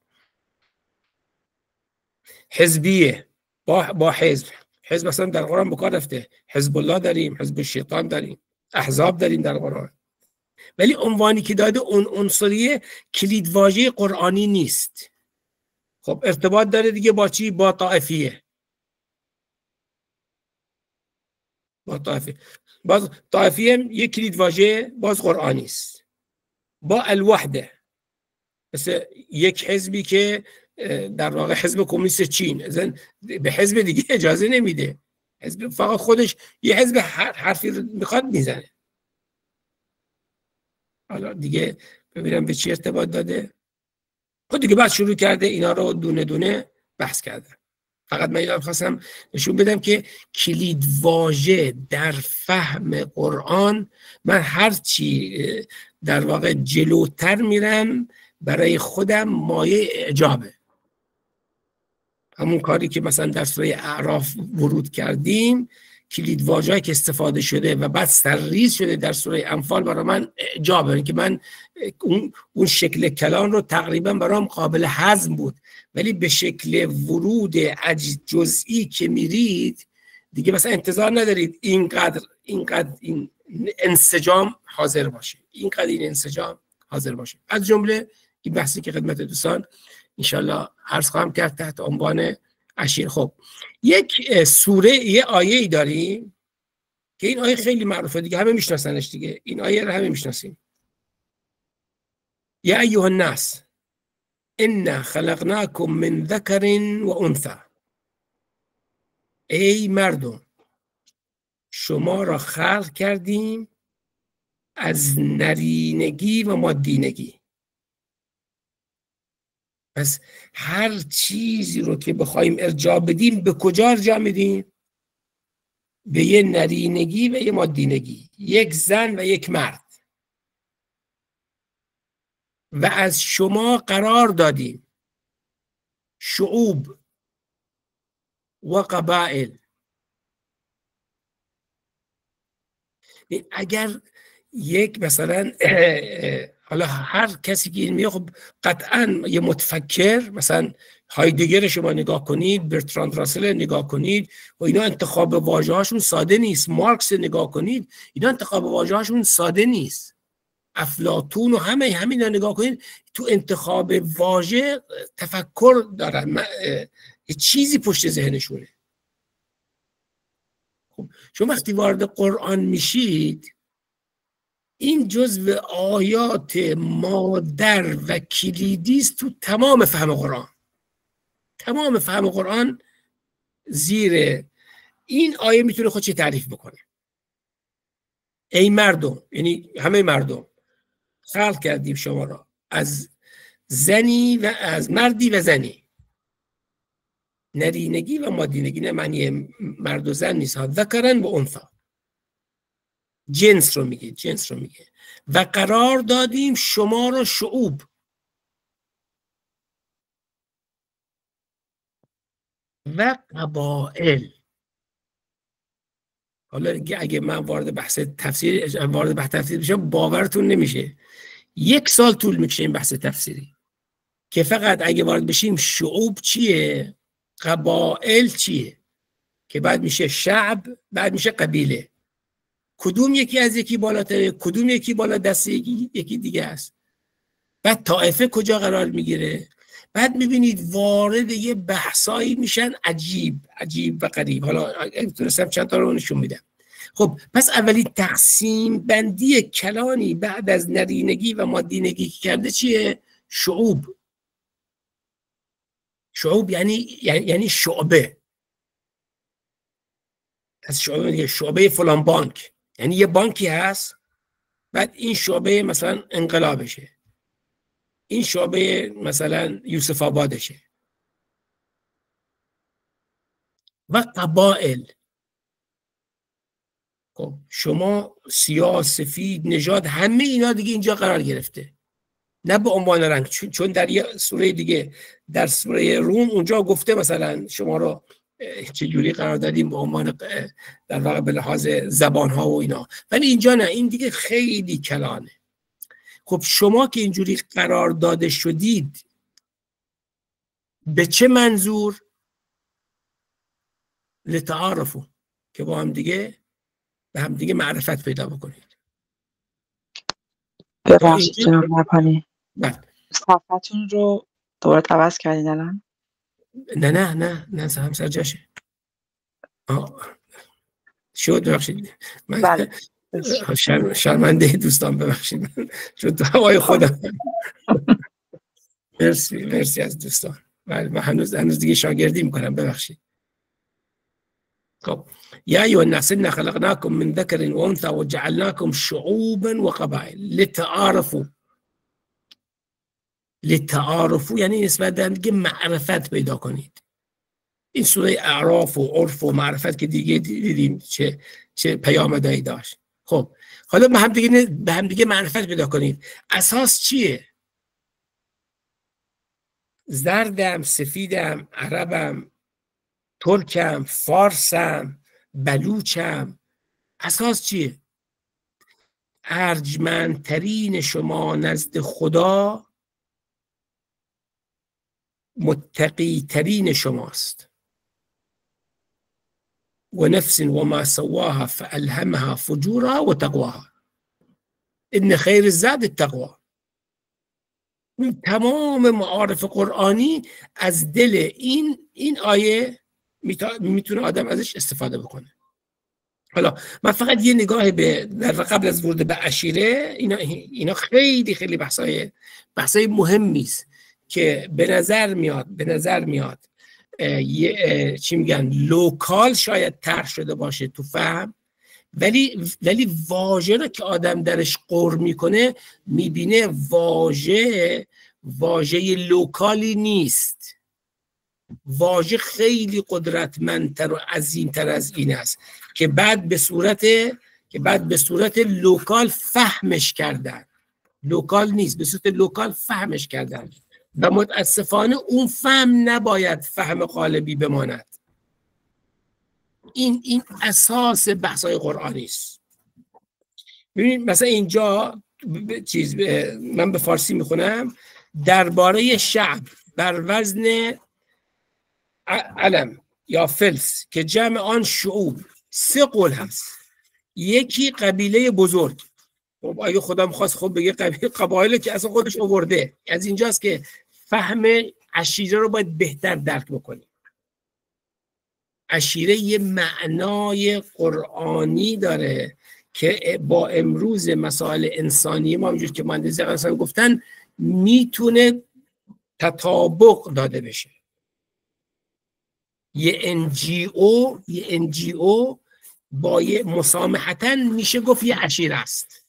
حزبیه با حزب مثلا در قرآن به کار رفته، حزب الله داریم، حزب شیطان داریم، احزاب داریم در قرآن. ولی عنوانی که داده اون عنصریه کلیدواژه قرآنی نیست. خب ارتباط داره دیگه با چی؟ با طائفیه. با طائفیه. باز طائفیه یک کلیدواژه باز قرآنی است. با الوحده، مثل یک حزبی که در واقع حزب کمونیست چین به حزب دیگه اجازه نمیده، حزب فقط خودش یه حزب حرفی میخواد میزنه. حالا دیگه ببینم به چی ارتباط داده. خود دیگه بعد شروع کرده اینا رو دونه دونه بحث کرده. فقط من اینو خواستم نشون بدم که کلید واژه در فهم قرآن، من هرچی در واقع جلوتر میرم برای خودم مایه اعجابه. همون کاری که مثلا در سوره اعراف ورود کردیم، کلید واژه‌ای که استفاده شده و بعد سرریز شده در سوره انفال برای من اعجابه، که من اون شکل کلام رو تقریبا برام قابل هضم بود، ولی به شکل ورود جزئی که میرید دیگه مثلا انتظار ندارید اینقدر این انسجام حاضر باشه، اینقدر این انسجام حاضر باشه. از جمله این بحثی که خدمت دوستان انشالله عرض خواهم کرد تحت عنوان عشیر. خب یک سوره، یه آیه ای داریم که این آیه خیلی معروفه دیگه، همه میشناسنش دیگه، این آیه رو همه میشناسیم. یا ایها الناس انا خلقناکم من ذکر و انثی، ای مردم شما را خلق کردیم از نرینگی و مادینگی. پس هر چیزی رو که بخوایم ارجاع بدیم به کجا ارجاع میدیم؟ به یه نرینگی و یه مادینگی، یک زن و یک مرد. و از شما قرار دادیم شعوب و قبائل. اگر یک مثلا حالا هر کسی که این میگه، خب قطعا یه متفکر مثلا هایدگر شما نگاه کنید، برتراند راسل نگاه کنید و اینا انتخاب واژه هاشون ساده نیست. مارکس نگاه کنید، اینا انتخاب واژه هاشون ساده نیست. افلاطون و همینا نگاه کنید، تو انتخاب واژه تفکر دارن، چیزی پشت ذهنشونه. خب شما وقتی وارد قرآن میشید، این جزو آیات مادر و کلیدی است تو تمام فهم قرآن. تمام فهم قرآن زیر این آیه میتونه خودش تعریف بکنه. ای مردم، یعنی همه مردم، خلق کردیم شما را از زنی و از مردی و زنی. نرینگی و مادینگی نه معنی مرد و زن نیست، ذکرن و انثی، جنس رو میگه، جنس رو میگه. و قرار دادیم شما را شعوب و قبائل. حالا اگه من وارد بحث تفسیر بشم باورتون نمیشه، 1 سال طول میکشه این بحث تفسیری، که فقط اگه وارد بشیم شعوب چیه، قبائل چیه، که بعد میشه شعب، بعد میشه قبیله. کدوم یکی از یکی بالاتره، کدوم یکی بالا دست یکی دیگه است. بعد طائفه کجا قرار میگیره. بعد میبینید وارد یه بحثایی میشن عجیب و غریب. حالا اگه تونستم چند تا رو نشون میدم. خب پس اولی تقسیم بندی کلانی بعد از نرینگی و مادینگی که کرده چیه؟ شعوب. شعوب یعنی شعبه. از شعبه فلان بانک، یعنی یه بانکی هست، بعد این شعبه مثلا انقلابشه، این شعبه مثلا یوسف آبادشه. و قبائل، خب شما سیاه، سفید، نژاد، همه اینا دیگه اینجا قرار گرفته، نه به عنوان رنگ، چون در یه سوره دیگه، در سوره روم اونجا گفته مثلا شما رو چجوری قرار دادیم به عنوان در واقع به لحاظ زبان ها و اینا، ولی اینجا نه، این دیگه خیلی کلانه. خب شما که اینجوری قرار داده شدید به چه منظور؟ لتعارفو، که با هم دیگه به هم دیگه معرفت پیدا بکنید. ببخشید جناب نپانی، بله صفحتون رو دوباره عوض کردین الان؟ نه همسر جاشه. شد، ببخشید من بله. شرمنده دوستان، ببخشید من چون تو هوای خودم. مرسی از دوستان. بله من هنوز دیگه شاگردی میکنم، ببخشید. خب یا ایها الناس انا خلقناکم من ذکر و انثى وجعلناکم شعوبا وقبائل لتعارفوا، یعنی نسبت به هم دیگه معرفت پیدا کنید. این سوره اعراف و عرف و معرفت که دیگه دیدیم چه پیامدهایی داشت. خب حالا به هم دیگه معرفت پیدا کنید. اساس چیه؟ زردم، سفیدم، عربم، ترکم، فارسم، بلوچم، اساس چیه؟ ارجمندترین شما نزد خدا متقی ترین شماست. و نفس و ما سواها فالهمها فجورها و تقواها ان خیر الزاد التقوا. تمام معارف قرآنی از دل این آیه میتونه آدم ازش استفاده بکنه. حالا من فقط یه نگاه به قبل از ورود به عشیره، اینا خیلی خیلی بحثای مهمی است که به نظر میاد چی میگن لوکال شاید طرح شده باشه تو فهم، ولی واژه رو که آدم درش غور میکنه میبینه واژه لوکالی نیست. واژه خیلی قدرتمندتر و عظیمتر از این است که بعد به صورت لوکال فهمش کردن. لوکال نیست، به صورت لوکال فهمش کردن و متاسفانه اون فهم نباید فهم قالبی بماند. این اساس بحث‌های قرآنی است. ببینید مثلا اینجا من به فارسی میخونم درباره شعب بر وزن علم یا فلس که جمع آن شعوب 3 قول هست. یکی قبیله بزرگ. خب اگه خدا می‌خواست خب بگه قبایل که اصلا خودش آورده. از اینجاست که فهم عشیره رو باید بهتر درک بکنیم. عشیره یه معنای قرآنی داره که با امروز مسائل انسانی ما همونجور که مهندس اصلا گفتن میتونه تطابق داده بشه. یه NGO با یه مسامحتاً میشه گفت یه عشیره است،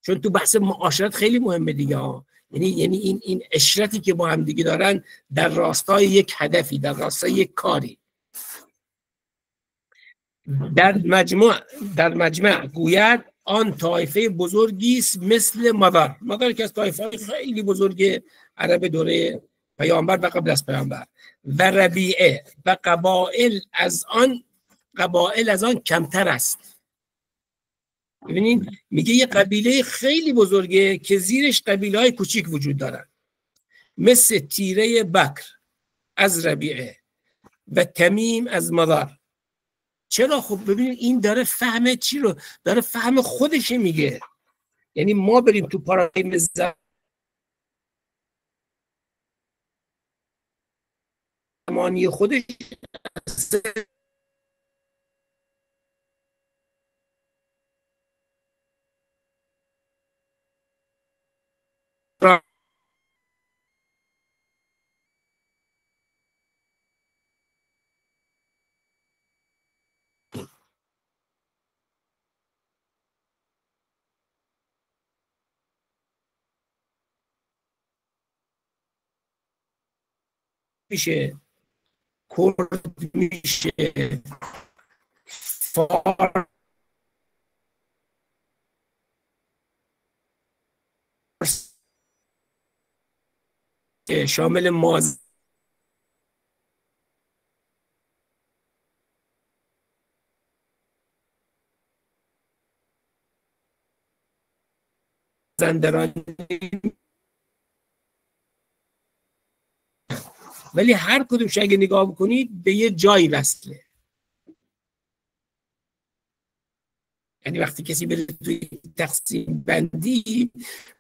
چون تو بحث معاشرت خیلی مهمه دیگه ها. یعنی این عشرتی که با هم دیگه دارن در راستای یک هدفی، در راستای یک کاری. در مجمع گوید آن طایفه بزرگی است مثل مدار که از طایفه خیلی بزرگ عرب دوره پیامبر و قبل از پیامبر، و ربیعه و قبایل از آن کمتر است. ببینید میگه یه قبیله خیلی بزرگه که زیرش قبیله‌های کوچیک وجود دارن، مثل تیره بکر از ربیعه و تمیم از مدار. چرا؟ خب ببینید این داره فهم چی رو داره؟ فهم خودش میگه. یعنی ما بریم تو پاراdigm زمانی خودش میشه، کرد میشه، فارس که شامل مازندرانی، ولی هر کدومش اگه نگاه بکنید به یه جایی وصله. یعنی وقتی کسی بره توی تقسیم بندی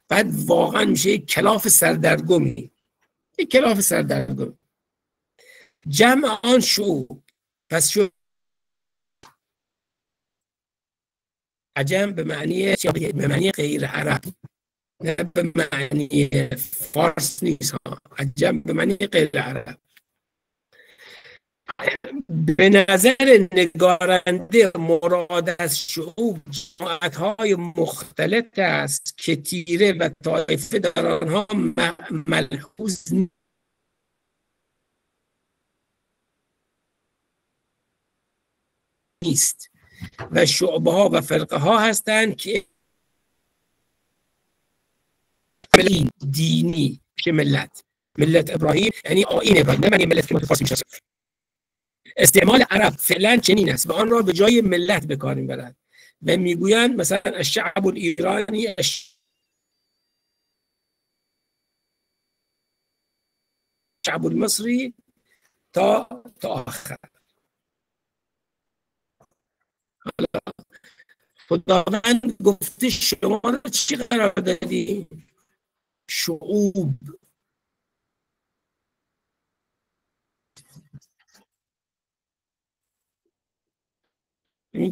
بعد واقعا میشه یک کلاف سردرگمی، یک کلاف سردرگمی. جمع آن شعوب، پس شعوب عجم به معنی غیر عرب، نه به معنی فارس نیست ها، عجم به معنی غیر عرب. به نظر نگارنده مراد از شعوب جماعت‌های مختلف است که تیره و طایفه در آنها ملحوظ نیست و شعبه ها و فرقه ها هستند که دینی که ملت ابراهیم، یعنی آیین ابراهیم، نه معنی ملت که فارسی میشه. استعمال عرب فعلا چنین است و آن را به جای ملت به کار میبرند و میگویند مثلا الشعب الایرانی، الشعب المصری تا آخر. خداوند گفته شما را چی قرار دادی؟ شعوب.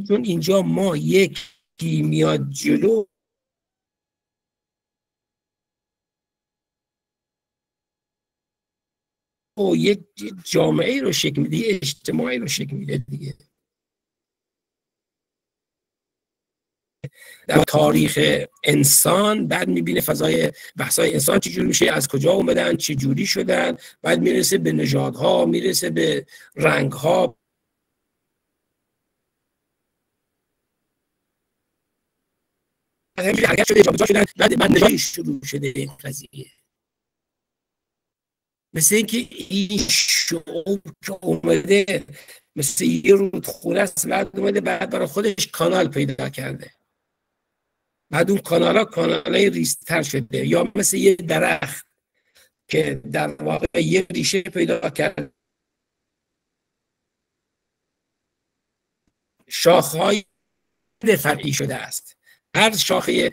چون اینجا ما یکی میاد جلو و یک جامعه رو شکل میده، یک اجتماعی رو شکل میده دیگه. در تاریخ انسان بعد میبینه فضای بحثای انسان چجوری میشه، از کجا اومدن، چجوری شدن، بعد میرسه به نژادها، میرسه به رنگها، حرکت شده، جابجا شدن، بعد نژادی شروع شده این قضیه. مثل اینکه این شعوب که اومده مثل یه رودخونه است، بعد اومده بعد برای خودش کانال پیدا کرده، بعد اون کانالای ریزتر شده، یا مثل یه درخت که در واقع یه ریشه پیدا کرده، شاخهای فرعی شده است، هر شاخه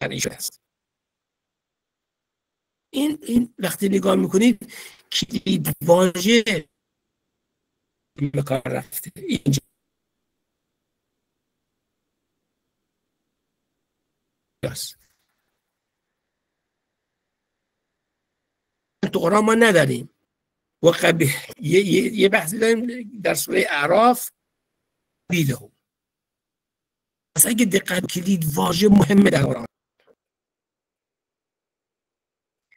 فرعی شده است. این وقتی نگاه میکنید کلید واژه به کار رفته اینجا. تو قرآن ما نداریم و یه بحثی داریم در سوره اعراف بیده. پس اگه دقت کلید واژه مهمه در قرآن،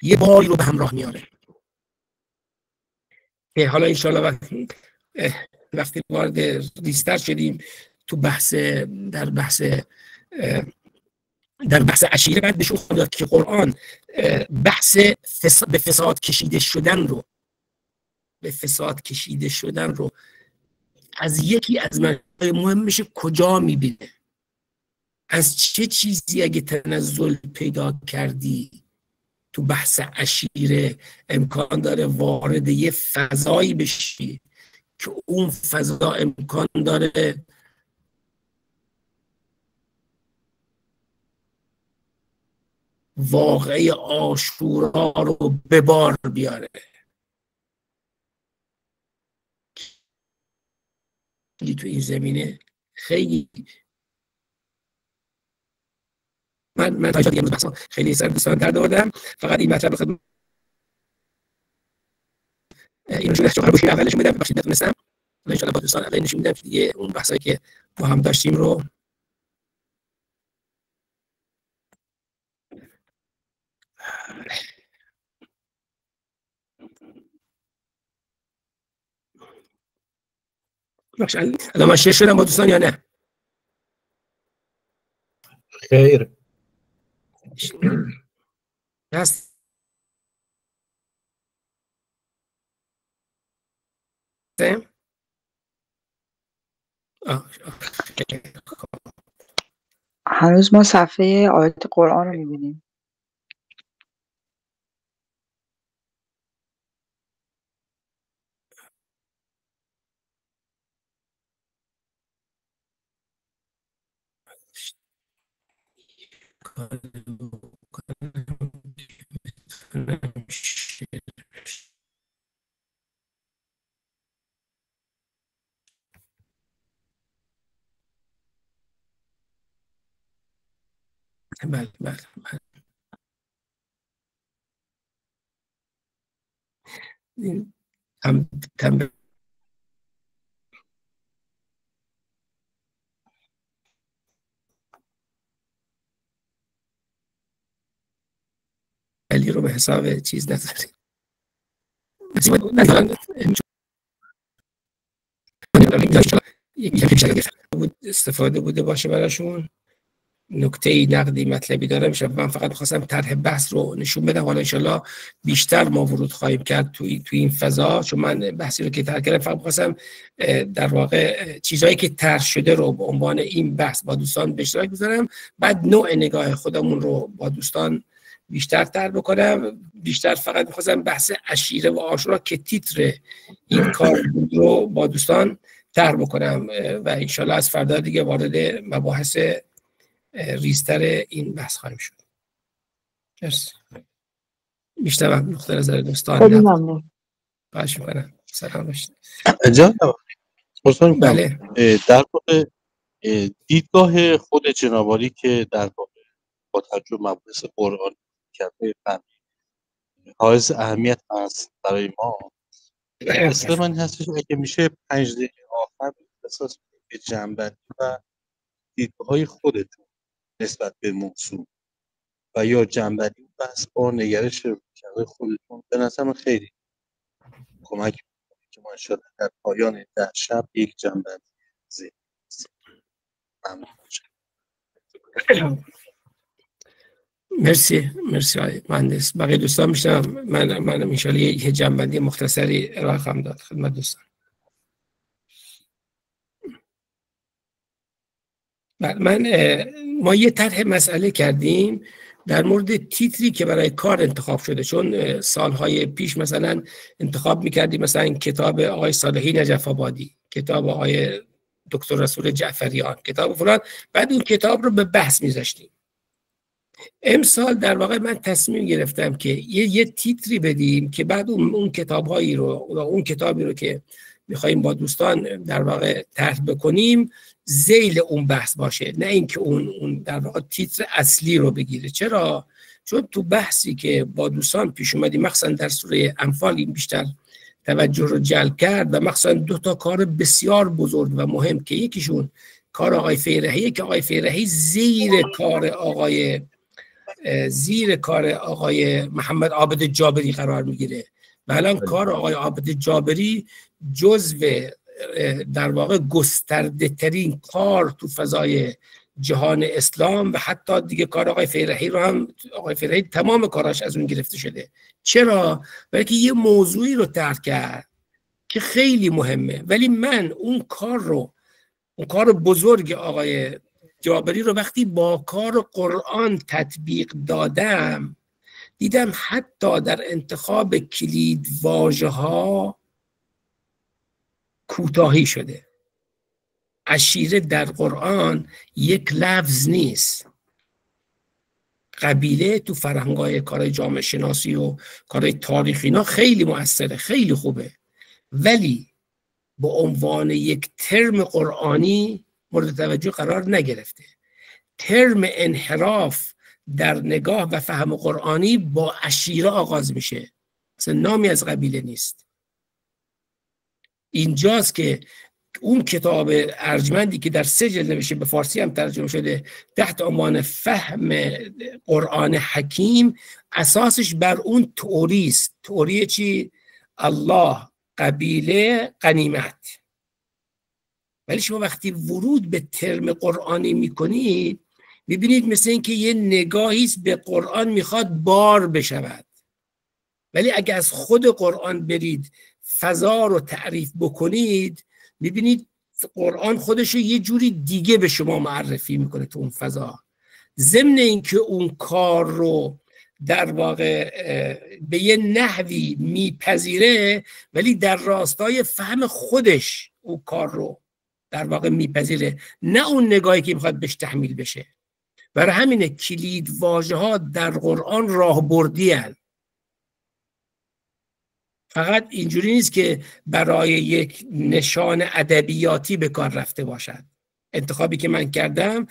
یه باری رو به همراه میاره که حالا انشاءالله وقتی وارد ریستر شدیم تو در بحث عشیره، بعد بهشون خواهد داد که قرآن بحث به فساد کشیده شدن رو از یکی از منابع مهمش کجا میبینه، از چه چیزی اگه تنزل پیدا کردی تو بحث عشیره امکان داره وارد یه فضایی بشی که اون فضا امکان داره واقعه عاشورا رو به بار بیاره. تو این زمینه خیلی من تا امروز بحثا خیلی سر درد آوردم، فقط این مطلب بخواد اینو شده چهار بوشی اولش میدم، بخشید نتونستم ان شاء الله با دوستان اول نشون میدم که دیگه اون بحثایی که با هم داشتیم رو الان من شیر شدم با دوستان یا نه؟ خیر هست هنوز ما صفحه آیات قرآن رو می‌بینیم. بله بله بله. علی رو به حساب چیز نذارید. استفاده بوده باشه براشون. نکته نقدی مطلبی داره میشه. من فقط خواستم طرح بحث رو نشون بدم. حالا انشالله بیشتر ما ورود خواهیم کرد توی این فضا، چون من بحثی رو که طرح کردم فقط خواستم در واقع چیزایی که طرح شده رو به عنوان این بحث با دوستان به اشتراک بذارم، بعد نوع نگاه خودمون رو با دوستان بیشتر طرح بکنم. بیشتر فقط می‌خواستم بحث عشیره و عاشورا که تیتر این کار رو با دوستان طرح بکنم و انشالله از فردا دیگه وارد مباحث ریزتر این بحث خواهیم شد. مرسی. میشنوم نقطه نظر دوستان. خیلی ممنون. خواهش میکنم. سلام باشید. جناب بله. در واقع دیدگاه خود جناب عالی که در واقع با توجه به مباحث قرآن کرده فهمی حائز اهمیت هست برای ما. اصلا من هستش اگه میشه 5 دقیقه آخر اساس به جنبندی و دیدگاه‌های خودتون نسبت به موضوع و یا جنبندی بحث با نگرش رویکردهای خودتون به نظر من خیلی کمک می‌کنه که ما انشاءالله در پایان در شب یک جنبندی ذهنی ممنون باشم. مرسی آقای مهندس. بقیه دوستان میشنم. من انشاءالله یه جنبندی مختصری ارائه خواهم داد خدمت دوستان. ما یه طرح مسئله کردیم در مورد تیتری که برای کار انتخاب شده، چون سالهای پیش مثلا انتخاب میکردیم مثلا کتاب آقای صالحی نجف آبادی، کتاب آقای دکتر رسول جعفریان، کتاب فلان، بعد اون کتاب رو به بحث میذاشتیم. امسال در واقع من تصمیم گرفتم که یه تیتری بدیم که بعد اون کتاب‌هایی رو، اون کتابی رو که می‌خوایم با دوستان در واقع طرح بکنیم ذیل اون بحث باشه، نه اینکه اون در واقع تیتر اصلی رو بگیره. چرا؟ چون تو بحثی که با دوستان پیش اومدی مخصوصا در سوره انفال این بیشتر توجه رو جلب کرد و مخصوصا 2 تا کار بسیار بزرگ و مهم که یکیشون کار آقای فیرحیه که آقای فیرحی زیر کار آقای محمد عابد جابری قرار میگیره و الان کار آقای عابد جابری جزو در واقع گسترده ترین کار تو فضای جهان اسلام و حتی دیگه کار آقای فیرحی رو هم، آقای فیرحی تمام کاراش از اون گرفته شده. چرا؟ برای که یه موضوعی رو طرح کرد که خیلی مهمه، ولی من اون کار بزرگ آقای جابری رو وقتی با کار قرآن تطبیق دادم دیدم حتی در انتخاب کلید واژه ها کوتاهی شده. عشیره در قرآن یک لفظ نیست. قبیله تو فرهنگ‌های کارهای جامعه شناسی و کارهای تاریخی اینا خیلی مؤثره، خیلی خوبه، ولی به عنوان یک ترم قرآنی مورد توجه قرار نگرفته. ترم انحراف در نگاه و فهم قرآنی با عشیره آغاز میشه، اصلا نامی از قبیله نیست. اینجاست که اون کتاب ارجمندی که در 3 جلد نوشته، به فارسی هم ترجمه شده تحت عنوان فهم قرآن حکیم، اساسش بر اون تئوری است. تئوری چی؟ الله، قبیله، غنیمت. ولی شما وقتی ورود به ترم قرآنی میکنید میبینید مثل این که یه نگاهی به قرآن میخواد بار بشود، ولی اگه از خود قرآن برید فضا رو تعریف بکنید میبینید قرآن خودش یه جوری دیگه به شما معرفی میکنه تو اون فضا، ضمن اینکه اون کار رو در واقع به یه نحوی میپذیره ولی در راستای فهم خودش اون کار رو در واقع میپذیره، نه اون نگاهی که میخواد بهش تحمیل بشه. برای همینه کلید واژه ها در قرآن راهبردی هستند. فقط اینجوری نیست که برای یک نشان ادبیاتی به کار رفته باشد. انتخابی که من کردم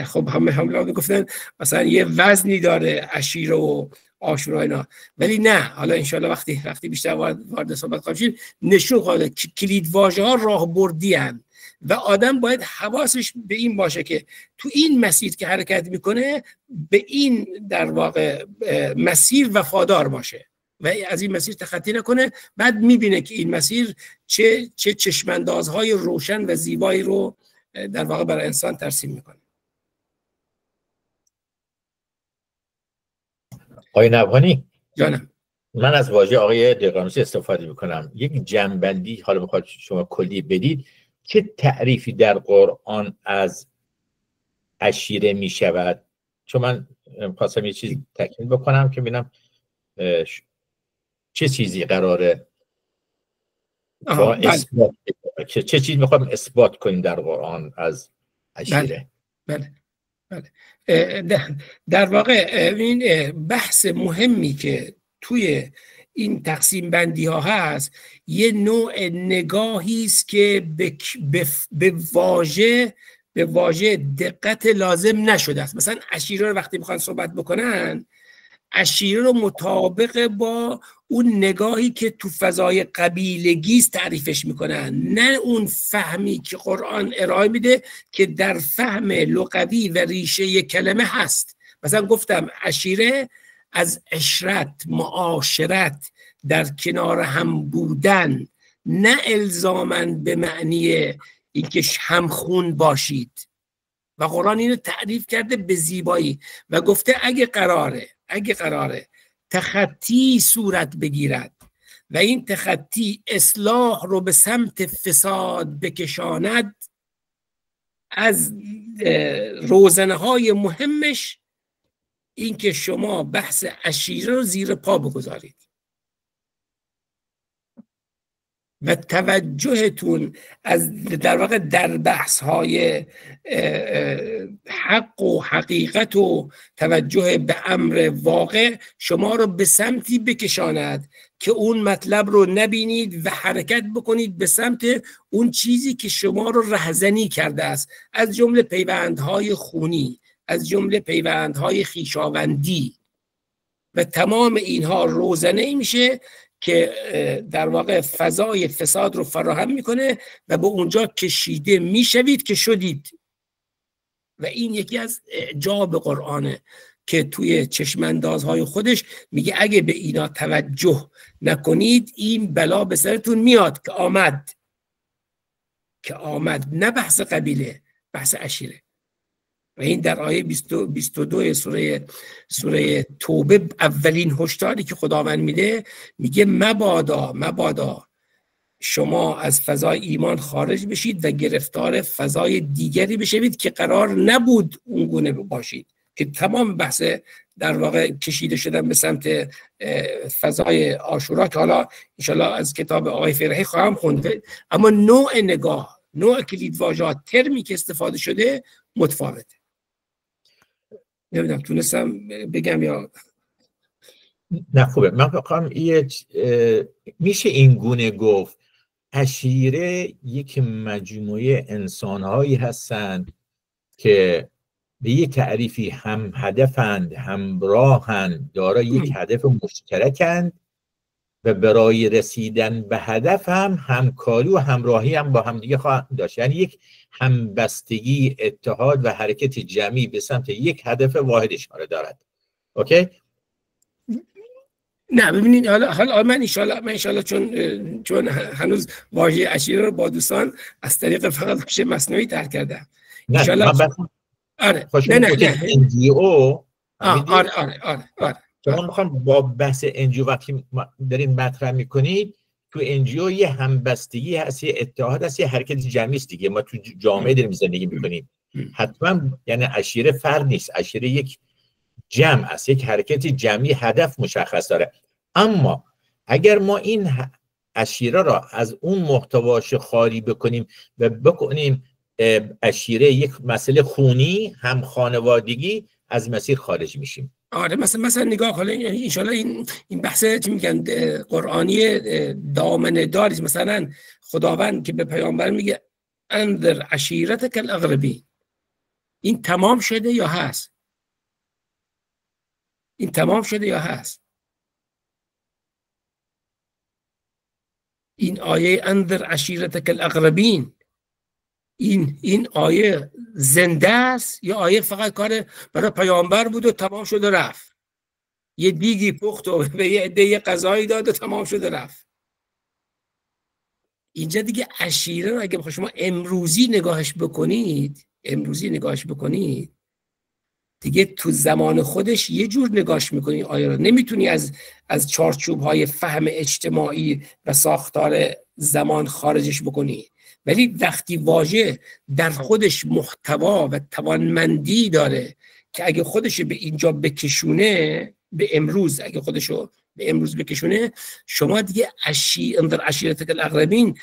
خب همه گفتن مثلا یه وزنی داره عشیره و عاشورا اینا، ولی نه، حالا انشالله وقتی بیشتر وارد صحبت خواهیم شد نشون خواهد کلید واژه ها راهبردی هستند و آدم باید حواسش به این باشه که تو این مسیر که حرکت میکنه به این در واقع مسیر وفادار باشه و از این مسیر تخطی نکنه. بعد میبینه که این مسیر چه چشماندازهای روشن و زیبایی رو در واقع برای انسان ترسیم میکنه. آقای نبهانی جانم، من از واژه آقای دقیقانوسی استفاده میکنم. یک جنبندی حالا بخواد شما کلی بدید، چه تعریفی در قرآن از عشیره میشود؟ چون من خواستم یه چیز تکمیل بکنم که ببینم چه چیزی قراره با اثبات، چه چیزی میخوایم اثبات کنیم در قرآن از عشیره. بله. در واقع این بحث مهمی که توی این تقسیم بندی ها هست یه نوع نگاهی است که به واژه دقت لازم نشده است. مثلا عشیره رو وقتی میخوان صحبت بکنن، عشیره رو مطابق با اون نگاهی که تو فضای قبیلگی تعریفش میکنن، نه اون فهمی که قرآن ارائه میده که در فهم لغوی و ریشه کلمه هست. مثلا گفتم عشیره از عشرت، معاشرت، در کنار هم بودن، نه الزاماً به معنی اینکه همخون باشید. و قرآن اینو تعریف کرده به زیبایی و گفته اگه قراره تخطی صورت بگیرد و این تخطی اصلاح رو به سمت فساد بکشاند، از روزنه های مهمش این که شما بحث عشیره رو زیر پا بگذارید و توجهتون از در واقع در بحث های حق و حقیقت و توجه به امر واقع شما رو به سمتی بکشاند که اون مطلب رو نبینید و حرکت بکنید به سمت اون چیزی که شما رو رهزنی کرده است، از جمله پیوندهای خونی، از جمله پیوندهای خویشاوندی و تمام اینها روزنه میشه که در واقع فضای فساد رو فراهم میکنه و به اونجا کشیده میشوید که شدید. و این یکی از اعجاب قرآنه که توی چشماندازهای خودش میگه اگه به اینا توجه نکنید این بلا به سرتون میاد که آمد نه بحث قبیله، بحث عشیره. و این در آیه 22 سوره توبه اولین هشداری که خداوند میده، میگه مبادا شما از فضای ایمان خارج بشید و گرفتار فضای دیگری بشوید که قرار نبود اونگونه باشید، که تمام بحث در واقع کشیده شدن به سمت فضای عاشورا که حالا انشالله از کتاب آقای فرحی خواهم خونده. اما نوع نگاه، نوع کلیدواژه‌ها، ترمی که استفاده شده متفاوته. نمیدونم تونستم بگم یا نه؟ خوبه. من بخوام میشه این گونه گفت عشیره یک مجموعه انسانهایی هستند که به یک تعریفی هم هدفند، همراهند، دارای یک هدف مشترکند و برای رسیدن به هدف هم همکاری و همراهی هم با همدیگه خواهند داشت. یعنی یک همبستگی، اتحاد و حرکت جمعی به سمت یک هدف واحد اشاره دارد. اوکی؟ نه ببینید، حالا من انشالله چون هنوز واژه عشیره رو با دوستان از طریق فقط واژه مصنوعی ترک کردم. انشالله آره شما میخوام با بحث NGO وقتی دارین مطرح میکنید تو NGO یه همبستگی هست، یه اتحاد هست، یه حرکت جمعی است دیگه. ما تو جامعه داریم زندگی میکنیم. حتما یعنی عشیره فرد نیست، عشیره یک جمع است، یک حرکت جمعی هدف مشخص داره. اما اگر ما این عشیره را از اون محتواش خالی بکنیم و بکنیم عشیره یک مسئله خونی، هم خانوادگی، از مسیر خارج میشیم. آره مثلا نگاه کنید، یعنی ان شاءالله این بحث چی میگن قرآنی دامنه داری. مثلا خداوند که به پیامبر میگه انذر عشیرتک الاقربین، این تمام شده یا هست؟ این تمام شده یا هست؟ این آیه انذر عشیرتک الاقربین، این آیه زنده است یا آیه فقط کار برای پیامبر بود و تمام شد و رفت؟ یه دیگی پخت و به یه عده غذایی داد و تمام شد و رفت. اینجا دیگه عشیره رو اگه بخواد شما امروزی نگاهش بکنید دیگه تو زمان خودش یه جور نگاهش میکنی آیه رو. نمیتونی از چارچوب‌های فهم اجتماعی و ساختار زمان خارجش بکنی. ولی وقتی واژه در خودش محتوا و توانمندی داره که اگه خودش به اینجا بکشونه، به امروز، اگه خودشو به امروز بکشونه، شما دیگه انذر عشیرتک الاقربین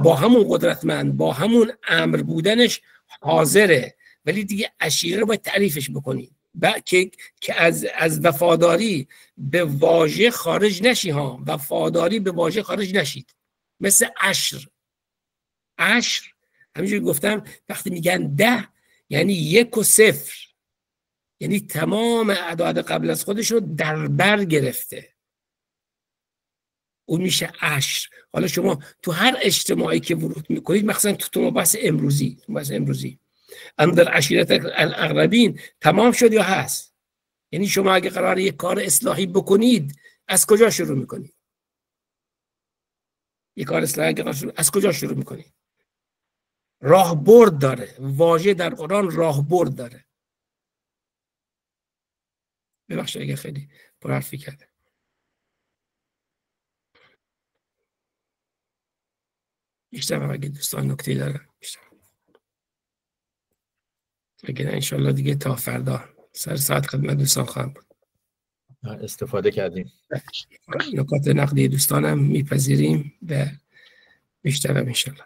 با همون قدرتمند، با همون امر بودنش حاضره. ولی دیگه عشیره رو باید تعریفش بکنی که از وفاداری به واژه خارج نشی ها. وفاداری به واژه خارج نشید. مثل عشر همینجوری گفتم وقتی میگن 10 یعنی 1 و 0، یعنی تمام اعداد قبل از خودش رو در بر گرفته. اون میشه عشر. حالا شما تو هر اجتماعی که ورود میکنید، مثلا تو بحث امروزی انذر عشیرتک الاقربین تمام شد یا هست؟ یعنی شما اگه قراره یک کار اصلاحی بکنید از کجا شروع میکنید؟ یک کار اصلاحی از کجا شروع میکنید؟ راهبرد داره. واژه در قرآن راهبرد داره. ببخشید اگه خیلی پرحرفی کرده. بیشتر اگه دوستان نکته دارن بیشتر. اگه نه انشالله دیگه تا فردا سر ساعت خدمت دوستان خواهم بود. استفاده کردیم. نکات نقدی دوستانم میپذیریم و بیشتر هم انشالله.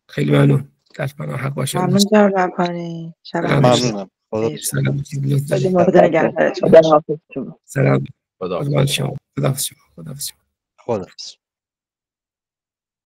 خیلی ممنون. در پناه حق باشه. ممنون جناب ربانی. ممنونم. خدا سلام. خدا شما. خدا شما. خدا.